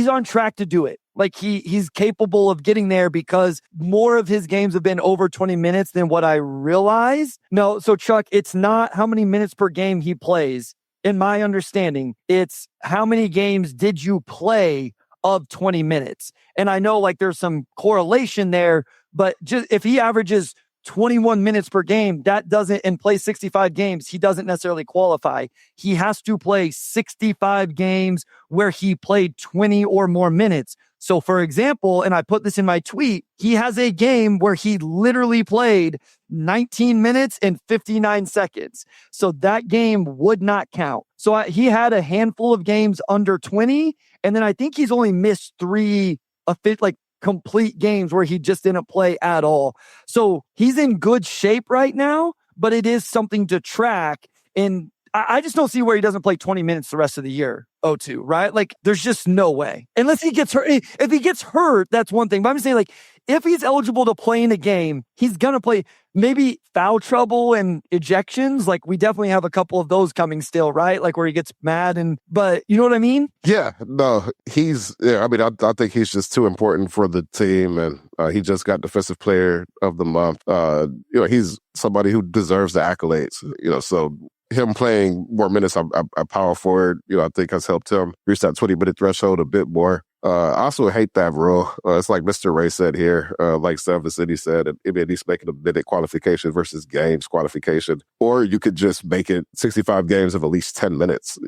on track to do it. Like he's capable of getting there because more of his games have been over 20 minutes than what I realized. No, so Chuck, it's not how many minutes per game he plays. In my understanding, it's how many games did you play of 20 minutes. And I know like there's some correlation there, but just if he averages 21 minutes per game, that doesn't, and plays 65 games, he doesn't necessarily qualify. He has to play 65 games where he played 20 or more minutes. So for example, and I put this in my tweet, he has a game where he literally played 19 minutes and 59 seconds. So that game would not count. So he had a handful of games under 20. And then I think he's only missed 3 complete games where he just didn't play at all. So he's in good shape right now, but it is something to track. And I just don't see where he doesn't play 20 minutes the rest of the year. O2, right? Like there's just no way. Unless he gets hurt. If he gets hurt, that's one thing. But I'm just saying, like, if he's eligible to play in a game, he's going to play. Maybe foul trouble and ejections. Like we definitely have a couple of those coming still, right? Like where he gets mad but you know what I mean? Yeah, no, I think he's just too important for the team, and he just got Defensive Player of the Month. He's somebody who deserves the accolades, so him playing more minutes at power forward, I think has helped him reach that 20-minute threshold a bit more. I also hate that rule. It's like Mr. Ray said here, like Sam the City said, and he's making a minute qualification versus games qualification. Or you could just make it 65 games of at least 10 minutes,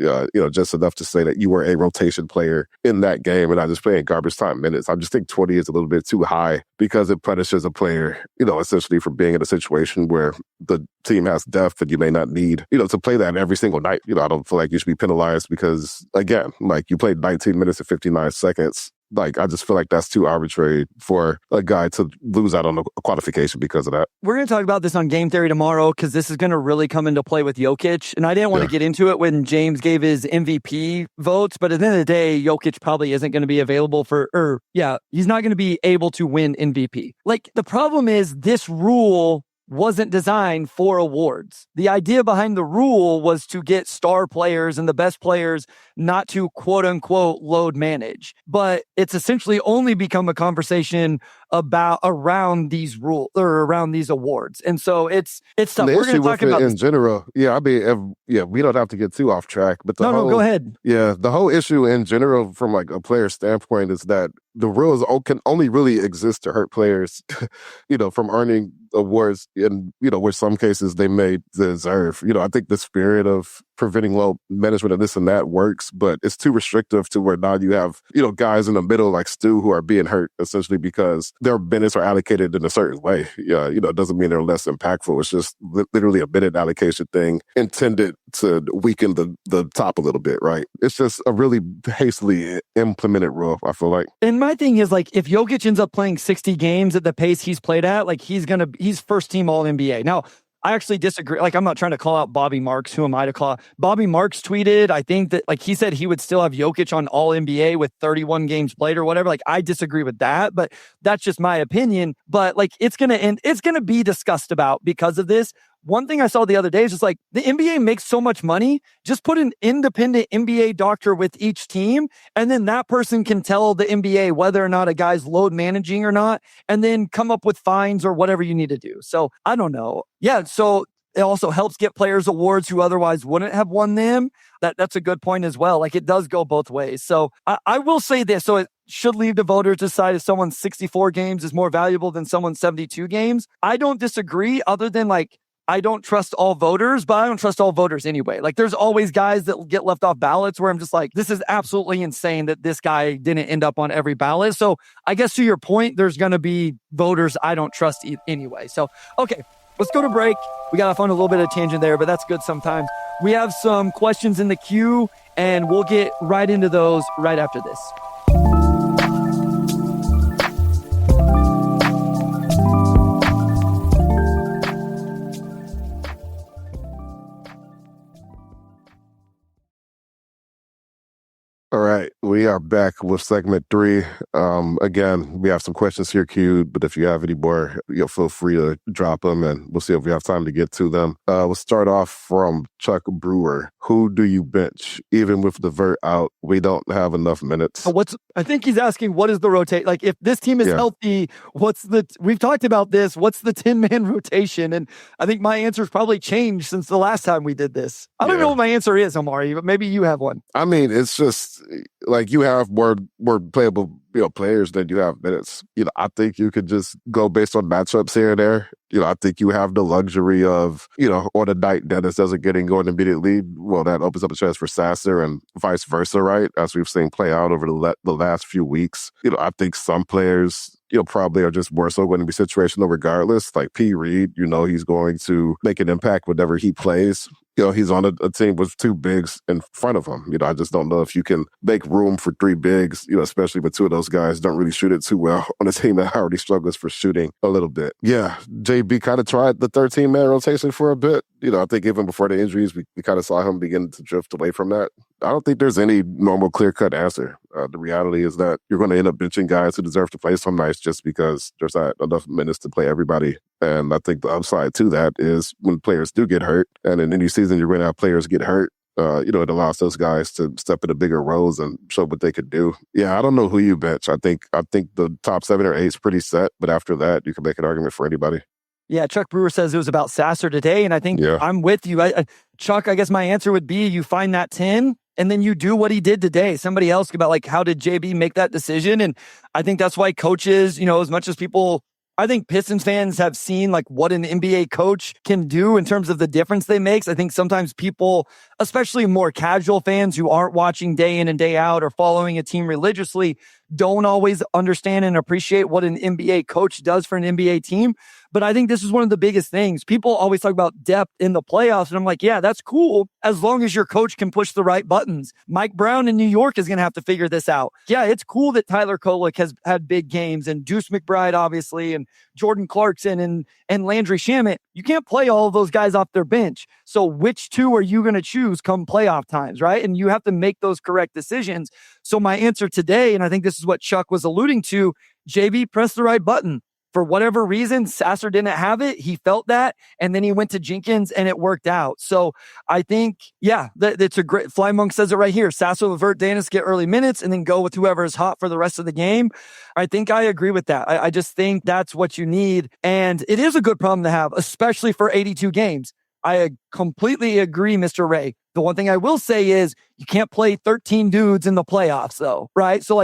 just enough to say that you were a rotation player in that game and not just playing garbage time minutes. I just think 20 is a little bit too high because it punishes a player, essentially for being in a situation where the team has depth and you may not need, to play that every single night. I don't feel like you should be penalized because, again, like you played 19 minutes and 59 seconds. Like, I just feel like that's too arbitrary for a guy to lose out on a qualification because of that. We're going to talk about this on Game Theory tomorrow because this is going to really come into play with Jokic. And I didn't want to get into it when James gave his MVP votes, but at the end of the day, Jokic probably isn't going to be available he's not going to be able to win MVP. Like, the problem is this rule wasn't designed for awards. The idea behind the rule was to get star players and the best players not to quote unquote load manage. But it's essentially only become a conversation around these rules or around these awards. And so it's tough. The We're going to talk about in general. Yeah, we don't have to get too off track, but go ahead. Yeah, the whole issue in general from like a player standpoint is that the rules can only really exist to hurt players, from earning awards in, where some cases they may deserve. I think the spirit of preventing load management and this and that works, but it's too restrictive to where now you have, guys in the middle like Stu who are being hurt essentially because their minutes are allocated in a certain way. It doesn't mean they're less impactful. It's just literally a minute allocation thing intended to weaken the top a little bit, right? It's just a really hastily implemented rule, I feel like. And my thing is, like, if Jokic ends up playing 60 games at the pace he's played at, like, he's first team All NBA. Now, I actually disagree. Like, I'm not trying to call out Bobby Marks. Who am I to call out? Bobby Marks tweeted, I think that, like, he said he would still have Jokic on All NBA with 31 games played or whatever. Like, I disagree with that, but that's just my opinion. But, like, it's going to be discussed about because of this. One thing I saw the other day is just like the NBA makes so much money. Just put an independent NBA doctor with each team, and then that person can tell the NBA whether or not a guy's load managing or not, and then come up with fines or whatever you need to do. So I don't know. Yeah. So it also helps get players awards who otherwise wouldn't have won them. That's a good point as well. Like, it does go both ways. So I will say this. So it should leave the voters to decide if someone's 64 games is more valuable than someone's 72 games. I don't disagree, other than, like, I don't trust all voters, but I don't trust all voters anyway. Like there's always guys that get left off ballots where I'm just like, this is absolutely insane that this guy didn't end up on every ballot. So I guess to your point, there's going to be voters I don't trust anyway. So, okay, let's go to break. We got off on a little bit of tangent there, but that's good sometimes. We have some questions in the queue and we'll get right into those right after this. All right, we are back with segment 3. Again, we have some questions here queued, but if you have any more, feel free to drop them, and we'll see if we have time to get to them. We'll start off from Chuck Brewer. Who do you bench? Even with the vert out, we don't have enough minutes. I think he's asking, what is the rotate? Like, if this team is healthy, we've talked about this, what's the 10-man rotation? And I think my answer's probably changed since the last time we did this. I don't know what my answer is, Omari, but maybe you have one. I mean, it's just like you have more playable players than you have minutes. I think you could just go based on matchups here and there. I think you have the luxury of, on a night Dennis doesn't get going immediately. Well, that opens up a chance for Sasser and vice versa, right? As we've seen play out over the last few weeks. I think some players, probably are just more so going to be situational regardless. Like P. Reed, he's going to make an impact whenever he plays. He's on a team with 2 bigs in front of him. I just don't know if you can make room for 3 bigs, especially with 2 of those guys don't really shoot it too well on a team that already struggles for shooting a little bit. Yeah, JB kind of tried the 13-man rotation for a bit. I think even before the injuries, we kind of saw him begin to drift away from that. I don't think there's any normal clear-cut answer. The reality is that you're going to end up benching guys who deserve to play some nights just because there's not enough minutes to play everybody. And I think the upside to that is when players do get hurt, and in any season you're going to have players get hurt, it allows those guys to step into bigger roles and show what they could do. Yeah, I don't know who you bench. I think the top 7 or 8 is pretty set, but after that, you can make an argument for anybody. Yeah, Chuck Brewer says it was about Sasser today, and I think I'm with you. Chuck, I guess my answer would be you find that 10, and then you do what he did today. Somebody else about, like, how did JB make that decision? And I think that's why coaches, as much as people, I think Pistons fans have seen like what an NBA coach can do in terms of the difference they make. I think sometimes people, especially more casual fans who aren't watching day in and day out or following a team religiously, don't always understand and appreciate what an NBA coach does for an NBA team. But I think this is one of the biggest things. People always talk about depth in the playoffs. And I'm like, yeah, that's cool as long as your coach can push the right buttons. Mike Brown in New York is going to have to figure this out. Yeah, it's cool that Tyler Kolek has had big games and Deuce McBride, obviously, and Jordan Clarkson and Landry Shamet. You can't play all of those guys off their bench. So which 2 are you going to choose come playoff times, right? And you have to make those correct decisions. So my answer today, and I think this is what Chuck was alluding to, JB, press the right button. For whatever reason, Sasser didn't have it. He felt that, and then he went to Jenkins, and it worked out. So I think, it's a great. Fly Monk says it right here. Sasser, LeVert, Danis get early minutes, and then go with whoever is hot for the rest of the game. I think I agree with that. I just think that's what you need, and it is a good problem to have, especially for 82 games. I completely agree, Mr. Ray. The one thing I will say is you can't play 13 dudes in the playoffs, though, right? So,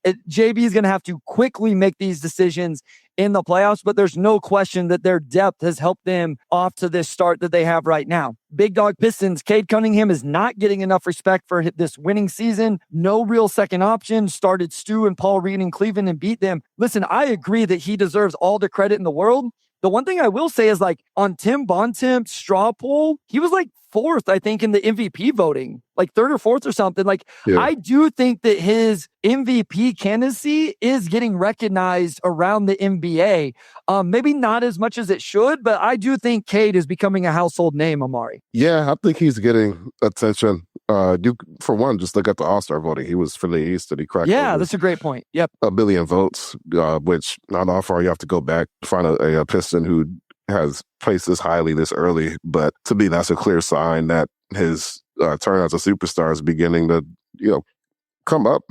JB is going to have to quickly make these decisions in the playoffs, but there's no question that their depth has helped them off to this start that they have right now. Big Dog Pistons, Cade Cunningham is not getting enough respect for this winning season. No real second option. Started Stu and Paul Reed in Cleveland and beat them. Listen, I agree that he deserves all the credit in the world. The one thing I will say is, on Tim Bontemps' straw poll, he was 4th, I think, in the MVP voting, 3rd or 4th or something. I do think that his MVP candidacy is getting recognized around the NBA. Maybe not as much as it should, but I do think Cade is becoming a household name, Omari. Yeah, I think he's getting attention. For one, just look at the All-Star voting. He was for the East and he cracked. Yeah, that's a great point. Yep. 1 billion votes, which I don't know how far you have to go back to find a Piston who has placed this highly this early. But to me, that's a clear sign that his turn as a superstar is beginning to, come up.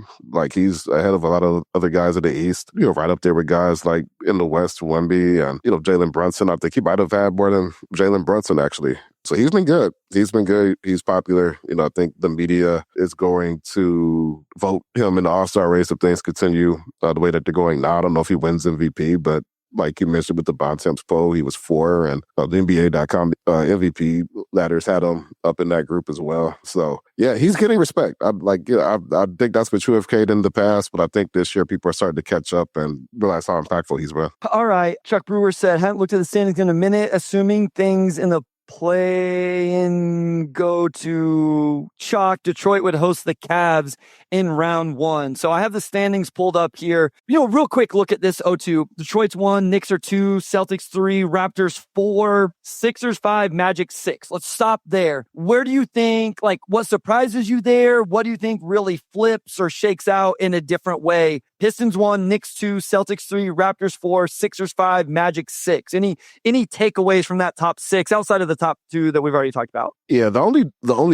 He's ahead of a lot of other guys in the East, right up there with guys like in the West, Wemby and, Jalen Brunson. I think he might have had more than Jalen Brunson, actually. So he's been good. He's popular. I think the media is going to vote him in the All-Star race if things continue the way that they're going now. I don't know if he wins MVP, but like you mentioned with the Bontemps poll, he was 4, and the NBA.com MVP ladders had him up in that group as well. So yeah, he's getting respect. I think that's been true of Cade in the past, but I think this year people are starting to catch up and realize how impactful he's been. All right. Chuck Brewer said, haven't looked at the standings in a minute, assuming things in the play-in go to chalk. Detroit would host the Cavs in round 1. So I have the standings pulled up here. Real quick look at this 0-2. Detroit's 1, Knicks are 2, Celtics 3, Raptors 4, Sixers 5, Magic 6. Let's stop there. Where do you think, what surprises you there? What do you think really flips or shakes out in a different way? Pistons 1, Knicks 2, Celtics 3, Raptors 4, Sixers 5, Magic 6. Any takeaways from that top 6 outside of the top 2 that we've already talked about? Yeah, the only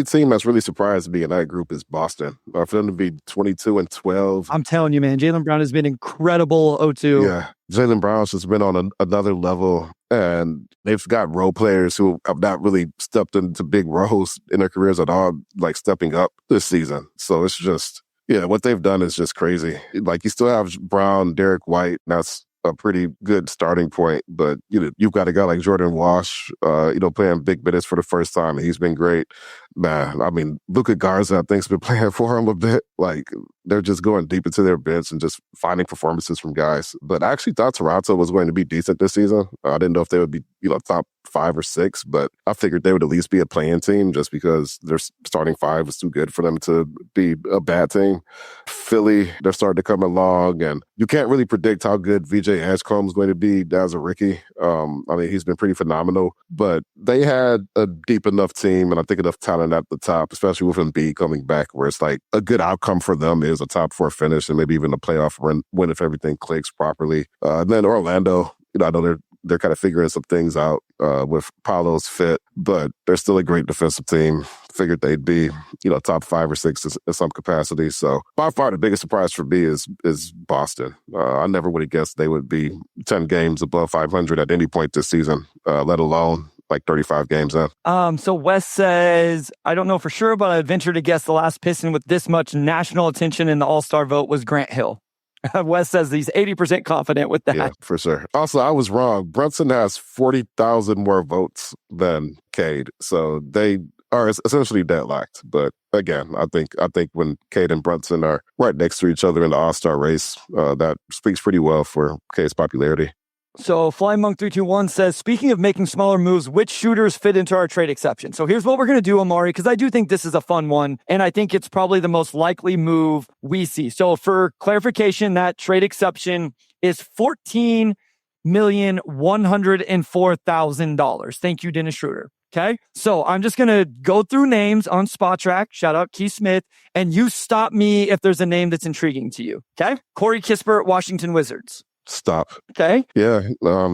team that's really surprised me in that group is Boston. For them to be 22-12. I'm telling you, man, Jaylen Brown has been incredible 0-2. Yeah, Jaylen Brown's just been on another level, and they've got role players who have not really stepped into big roles in their careers at all, stepping up this season. So it's just, what they've done is just crazy. You still have Brown, Derek White, that's a pretty good starting point, but you've got a guy like Jordan Walsh, playing big minutes for the first time, and he's been great. Man, I mean, Luka Garza, I think's been playing for him a bit. They're just going deep into their bench and just finding performances from guys. But I actually thought Toronto was going to be decent this season. I didn't know if they would be, top 5 or 6, but I figured they would at least be a play-in team just because their starting 5 was too good for them to be a bad team. Philly, they're starting to come along, and you can't really predict how good VJ Edgecombe is going to be as a rookie. He's been pretty phenomenal, but they had a deep enough team and I think enough talent at the top, especially with Embiid coming back, where it's a good outcome for them is a top 4 finish and maybe even a playoff win if everything clicks properly. And then Orlando, I know they're kind of figuring some things out with Paolo's fit, but they're still a great defensive team. Figured they'd be, top 5 or 6 in some capacity. So by far the biggest surprise for me is Boston. I never would have guessed they would be 10 games above 500 at any point this season, let alone 35 games in. So Wes says, I don't know for sure, but I'd venture to guess the last Piston with this much national attention in the All-Star vote was Grant Hill. Wes says he's 80% confident with that. Yeah, for sure. Also, I was wrong. Brunson has 40,000 more votes than Cade. So they are essentially deadlocked. But again, I think when Cade and Brunson are right next to each other in the All-Star race, that speaks pretty well for Cade's popularity. So FlyMonk321 says, speaking of making smaller moves, which shooters fit into our trade exception? So here's what we're going to do, Omari, because I do think this is a fun one, and I think it's probably the most likely move we see. So for clarification, that trade exception is $14,104,000. Thank you, Dennis Schroeder. Okay, so I'm just going to go through names on Spotrac. Shout out Keith Smith. And you stop me if there's a name that's intriguing to you. Okay, Corey Kispert, Washington Wizards. Stop. Okay. Yeah,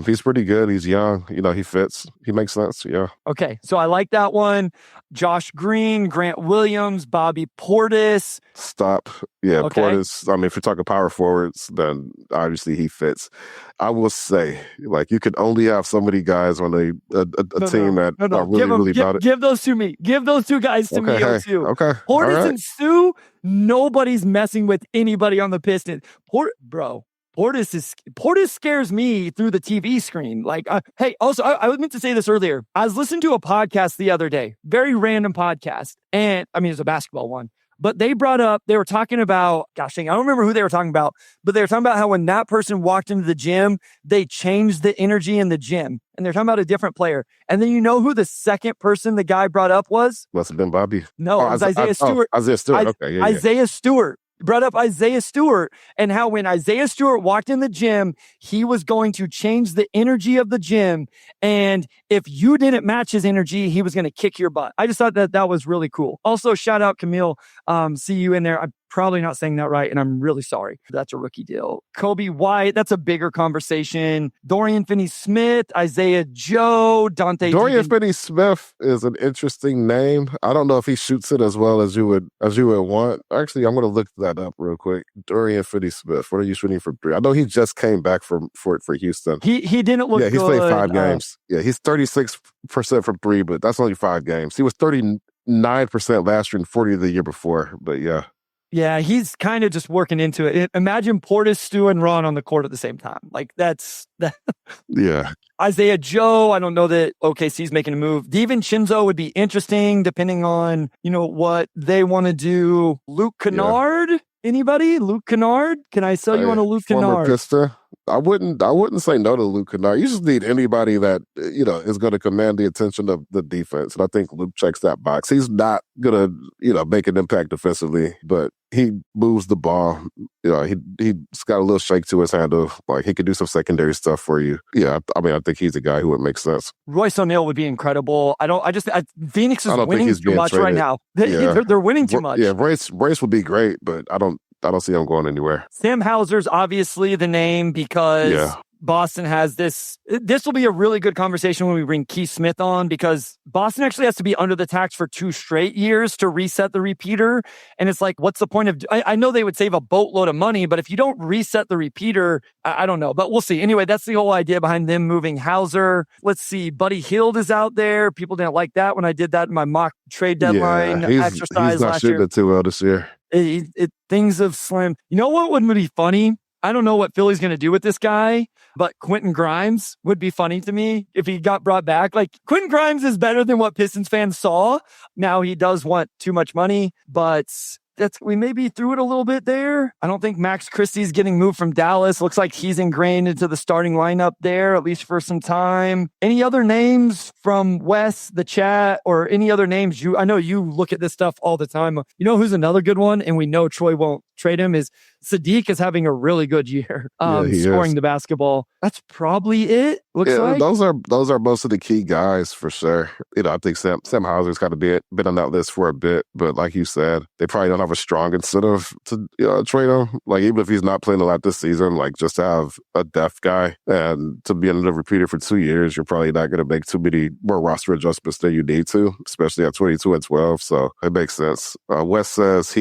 he's pretty good. He's young. He fits. He makes sense. Yeah. Okay, so I like that one. Josh Green, Grant Williams, Bobby Portis. Stop. Yeah, Okay. Portis. If you're talking power forwards, then obviously he fits. I will say, you could only have so many guys on a team that are really about it. Give those to me. Give those 2 guys to me, too. Okay. Portis All and Stu, nobody's messing with anybody on the Pistons. Portis scares me through the TV screen. Hey, also, I was meant to say this earlier. I was listening to a podcast the other day, very random podcast. And it's a basketball one, but they were talking about, gosh dang, I don't remember who they were talking about, but they were talking about how when that person walked into the gym, they changed the energy in the gym. And they're talking about a different player. And then you know who the second person the guy brought up was? Must have been Bobby. No, it was Isaiah Stewart. Isaiah Stewart. Okay. Yeah, Isaiah Stewart. Brought up Isaiah Stewart and how when Isaiah Stewart walked in the gym, he was going to change the energy of the gym. And if you didn't match his energy, he was going to kick your butt. I just thought that was really cool. Also, shout out Camille. See you in there. I'm probably not saying that right, and I'm really sorry. That's a rookie deal. Kobe White, that's a bigger conversation. Dorian Finney-Smith, Isaiah Joe, Dante. Dorian Finney-Smith is an interesting name. I don't know if he shoots it as well as you would want. Actually, I'm going to look that up real quick. Dorian Finney-Smith, what are you shooting for 3? I know he just came back for Houston. He didn't look good. Yeah, he's played 5 games. Yeah, he's 36% from 3, but that's only 5 games. He was 39% last year and 40% the year before. But yeah. Yeah, he's kind of just working into it. Imagine Portis, Stu, and Ron on the court at the same time. Like that's that. Yeah. Isaiah Joe, I don't know that OKC's making a move. DiVincenzo would be interesting depending on, what they want to do. Luke Kennard? Yeah. Anybody? Luke Kennard? Can I sell you on a Luke former Kennard? Pista. I wouldn't say no to Luke Kennard. You just need anybody that, is going to command the attention of the defense. And I think Luke checks that box. He's not going to, make an impact defensively, but he moves the ball. He's got a little shake to his handle. Like, he could do some secondary stuff for you. Yeah, I think he's a guy who would make sense. See O'Neal would be incredible. Phoenix is winning too much right now. They're winning too much. Yeah, Bryce would be great, but I don't see him going anywhere. Sam Hauser's obviously the name because Boston has this. This will be a really good conversation when we bring Keith Smith on, because Boston actually has to be under the tax for 2 straight years to reset the repeater. And it's like, what's the point of... I know they would save a boatload of money, but if you don't reset the repeater, I don't know. But we'll see. Anyway, that's the whole idea behind them moving Hauser. Let's see. Buddy Hield is out there. People didn't like that when I did that in my mock trade deadline exercise he's not last shooting year. It too well this year. Things have slammed. You know what would be funny? I don't know what Philly's going to do with this guy, but Quentin Grimes would be funny to me if he got brought back. Like, Quentin Grimes is better than what Pistons fans saw. Now he does want too much money, but we maybe threw it a little bit there. I don't think Max Christie's getting moved from Dallas. Looks like he's ingrained into the starting lineup there, at least for some time. Any other names from Wes, the chat, or any other names? I know you look at this stuff all the time. You know who's another good one, and we know Troy won't trade him, is Sadiq is having a really good year scoring the basketball. That's probably it. Looks like those are most of the key guys for sure. I think Sam Hauser's kind of been on that list for a bit, but like you said, they probably don't have a strong incentive to trade him. Like, even if he's not playing a lot this season, like, just to have a depth guy and to be under the repeater for 2 years, you're probably not going to make too many more roster adjustments than you need to, especially at 22 and 12. So it makes sense. Wes says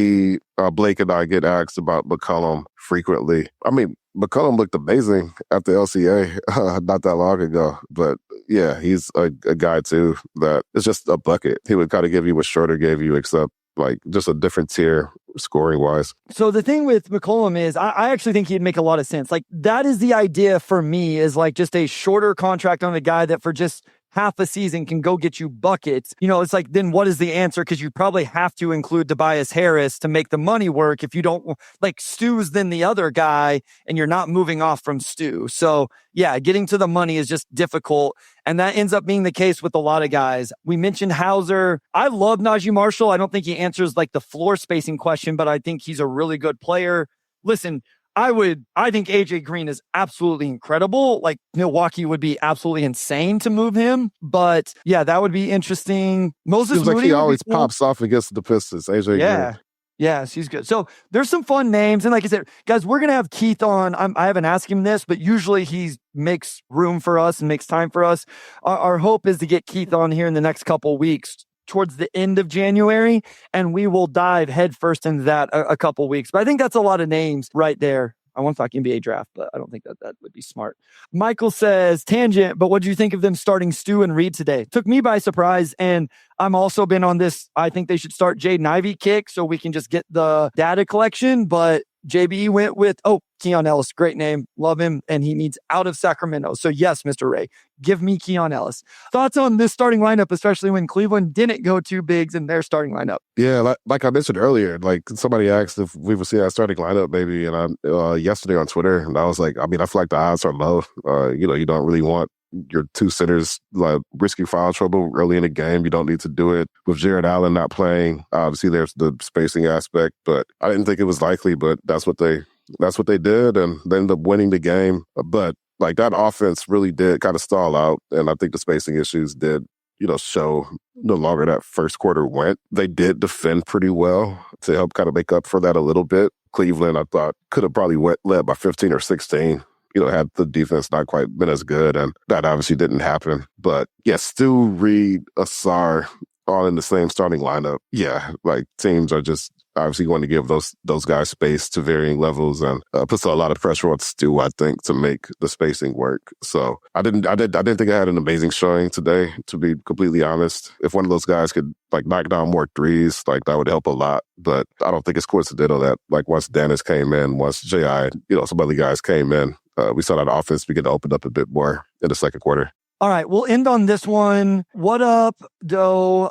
Blake and I get asked about McCollum frequently. I mean, McCollum looked amazing at the LCA not that long ago. But yeah, he's a guy too that is just a bucket. He would kind of give you what Schroeder gave you, except like just a different tier scoring wise. So the thing with McCollum is I actually think he'd make a lot of sense. Like, that is the idea for me, is like just a shorter contract on a guy that for just half a season can go get you buckets. It's like, then what is the answer? Because you probably have to include Tobias Harris to make the money work. If you don't, like, Stu's then the other guy, and you're not moving off from Stu. So yeah, getting to the money is just difficult. And that ends up being the case with a lot of guys. We mentioned Hauser. I love Najee Marshall. I don't think he answers like the floor spacing question, but I think he's a really good player. Listen, I think AJ Green is absolutely incredible. Like, Milwaukee would be absolutely insane to move him. But yeah, that would be interesing. Moses Moody, like, he always pops off against the Pistons. AJ Green. Yeah, she's good. So there's some fun names. And like I said, guys, we're going to have Keith on. I haven't asked him this, but usually he makes room for us and makes time for us. Our hope is to get Keith on here in the next couple of weeks, towards the end of January, and we will dive headfirst into that a couple weeks. But I think that's a lot of names right there. I want to talk NBA draft, but I don't think that would be smart. Michael says, tangent, but what do you think of them starting Stu and Reed today? Took me by surprise, and I'm also been on this. I think they should start Jaden Ivey kick so we can just get the data collection, but JB went with, Keon Ellis, great name, love him, and he needs out of Sacramento. So yes, Mr. Ray, give me Keon Ellis. Thoughts on this starting lineup, especially when Cleveland didn't go 2 bigs in their starting lineup? Yeah, like I mentioned earlier, like, somebody asked if we would see our starting lineup maybe, and I yesterday on Twitter, and I was like, I mean, I feel like the odds are low. You don't really want your 2 centers like risking foul trouble early in the game. You don't need to do it with Jared Allen not playing. Obviously, there's the spacing aspect, but I didn't think it was likely. But that's what they did, and they ended up winning the game. But like, that offense really did kind of stall out, and I think the spacing issues did show no longer that first quarter went. They did defend pretty well to help kind of make up for that a little bit. Cleveland, I thought, could have probably led by 15 or 16. Had the defense not quite been as good, and that obviously didn't happen. But yeah, Stu, Reed, Asar, all in the same starting lineup, yeah, like teams are just obviously going to give those guys space to varying levels, and puts a lot of pressure on Stu, I think, to make the spacing work. So I didn't think I had an amazing showing today, to be completely honest. If one of those guys could like knock down more threes, like that would help a lot. But I don't think it's coincidental that like once Dennis came in, once J.I., some other guys came in, we saw that offense begin to open up a bit more in the second quarter. All right, we'll end on this one. What up, Do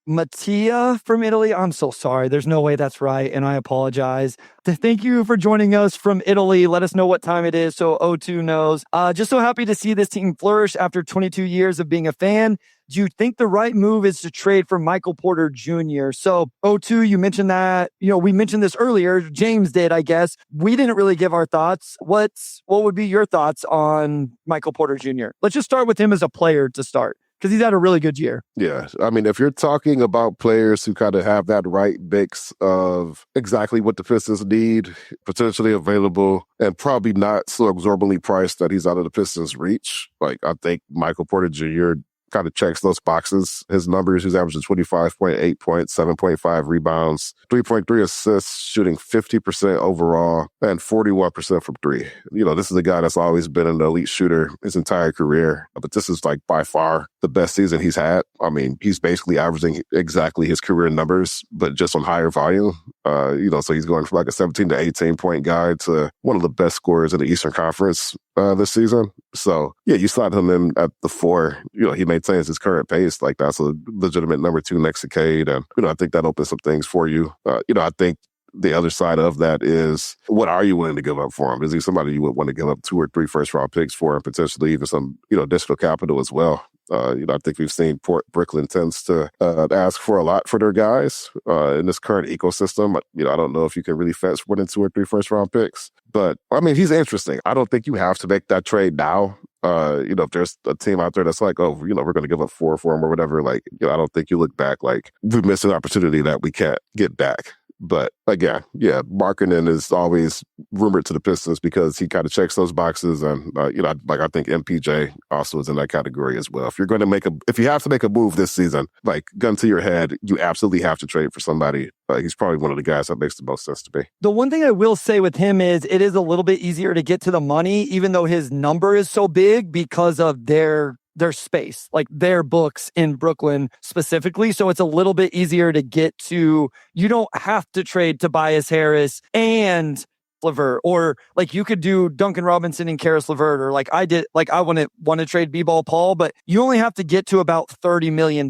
Mattia from Italy? I'm so sorry. There's no way that's right, and I apologize. Thank you for joining us from Italy. Let us know what time it is so O2 knows. Just so happy to see this team flourish after 22 years of being a fan. Do you think the right move is to trade for Michael Porter Jr.? So, O2, you mentioned that, we mentioned this earlier. James did, I guess. We didn't really give our thoughts. What would be your thoughts on Michael Porter Jr.? Let's just start with him as a player to start, because he's had a really good year. Yeah. I mean, if you're talking about players who kind of have that right mix of exactly what the Pistons need, potentially available, and probably not so exorbitantly priced that he's out of the Pistons' reach, like I think Michael Porter Jr. kind of checks those boxes. His numbers, he's averaging 25.8 points, 7.5 rebounds, 3.3 assists, shooting 50% overall, and 41% from three. This is a guy that's always been an elite shooter his entire career, but this is like by far the best season he's had. I mean, he's basically averaging exactly his career numbers, but just on higher volume. So he's going from like a 17 to 18 point guy to one of the best scorers in the Eastern Conference this season. So yeah, you slot him in at the 4. He maintains his current pace. Like that's a legitimate number 2 next to Cade. And, I think that opens some things for you. I think the other side of that is, what are you willing to give up for him? Is he somebody you would want to give up 2 or 3 first-round picks for, and potentially even some, additional capital as well? I think we've seen Brooklyn tends to ask for a lot for their guys in this current ecosystem. I don't know if you can really fetch more than 2 or 3 first-round picks. But, I mean, he's interesting. I don't think you have to make that trade now. If there's a team out there that's like, oh, we're going to give up 4 for him or whatever, like, I don't think you look back like we missed an opportunity that we can't get back. But again, yeah, Markkanen is always rumored to the Pistons because he kind of checks those boxes. And, I think MPJ also is in that category as well. If you have to make a move this season, like gun to your head, you absolutely have to trade for somebody. He's probably one of the guys that makes the most sense to me. The one thing I will say with him is it is a little bit easier to get to the money, even though his number is so big because of their space, like their books in Brooklyn specifically. So it's a little bit easier to get to. You don't have to trade Tobias Harris and LeVert, or like you could do Duncan Robinson and Karis LeVert, or like I did, like I want to trade B-Ball Paul, but you only have to get to about $30 million,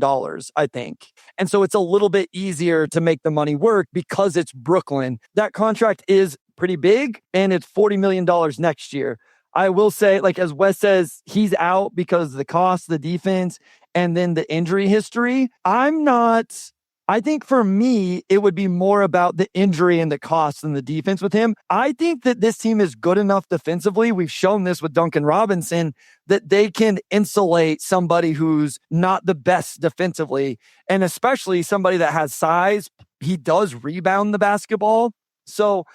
I think. And so it's a little bit easier to make the money work because it's Brooklyn. That contract is pretty big and it's $40 million next year. I will say, like, as Wes says, he's out because of the cost, the defense, and then the injury history. I think for me, it would be more about the injury and the cost than the defense with him. I think that this team is good enough defensively. We've shown this with Duncan Robinson, that they can insulate somebody who's not the best defensively, and especially somebody that has size. He does rebound the basketball. So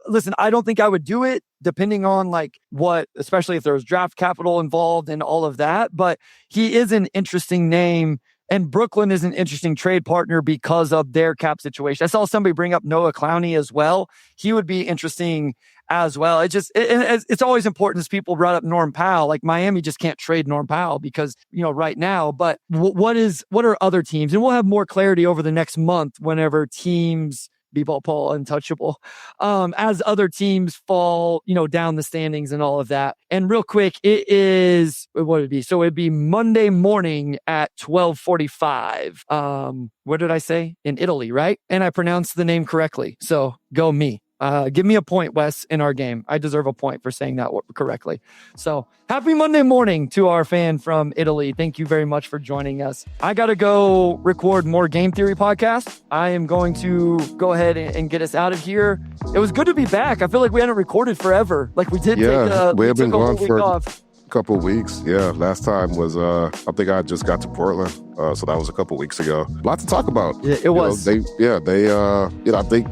listen, I don't think I would do it depending on like what, especially if there's draft capital involved and all of that. But he is an interesting name, and Brooklyn is an interesting trade partner because of their cap situation. I saw somebody bring up Noah Clowney as well. He would be interesting as well. It's always important, as people brought up Norm Powell. Like Miami just can't trade Norm Powell because, right now. But what are other teams? And we'll have more clarity over the next month whenever teams, B-Ball Paul untouchable, as other teams fall, down the standings and all of that. And real quick, it is, what would it be? So it'd be Monday morning at 12:45. What did I say? In Italy, right? And I pronounced the name correctly. So go me. Give me a point, Wes, in our game. I deserve a point for saying that correctly. So happy Monday morning to our fan from Italy. Thank you very much for joining us. I got to go record more Game Theory podcasts. I am going to go ahead and get us out of here. It was good to be back. I feel like we hadn't recorded forever. Like we did. We have been gone for a couple of weeks. Yeah, last time was I think I just got to Portland, so that was a couple of weeks ago. A lot to talk about. Yeah, it was. I think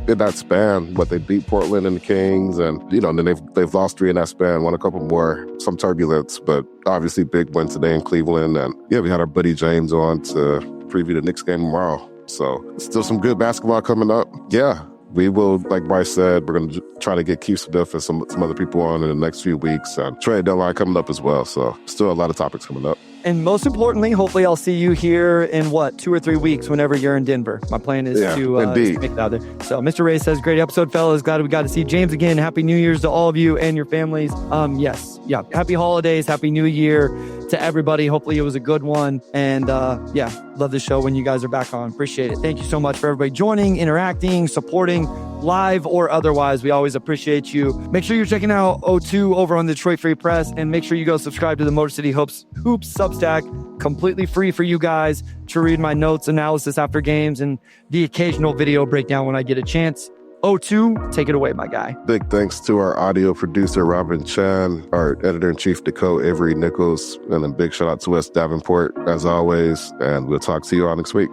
in that span, they beat Portland and the Kings, and and then they've lost 3 in that span, won a couple more, some turbulence, but obviously big win today in Cleveland. And yeah, we had our buddy James on to preview the Knicks game tomorrow. So still some good basketball coming up. Yeah. We will, like Bryce said, we're going to try to get Keith Smith and some other people on in the next few weeks. Trade deadline coming up as well. So still a lot of topics coming up. And most importantly, hopefully I'll see you here in 2 or 3 weeks whenever you're in Denver. My plan is to make it out there. So Mr. Ray says, great episode, fellas. Glad we got to see James again. Happy New Year's to all of you and your families. Yes. Yeah. Happy holidays. Happy New Year to everybody. Hopefully it was a good one. And love the show when you guys are back on. Appreciate it. Thank you so much for everybody joining, interacting, supporting, live or otherwise. We always appreciate you. Make sure you're checking out O2 over on the Detroit Free Press, and make sure you go subscribe to the Motor City Hoops Substack, completely free for you guys to read my notes, analysis after games, and the occasional video breakdown when I get a chance. O2, take it away, my guy. Big thanks to our audio producer, Robin Chan, our editor-in-chief, Dakota Avery Nichols, and a big shout out to Wes Davenport, as always, and we'll talk to you all next week.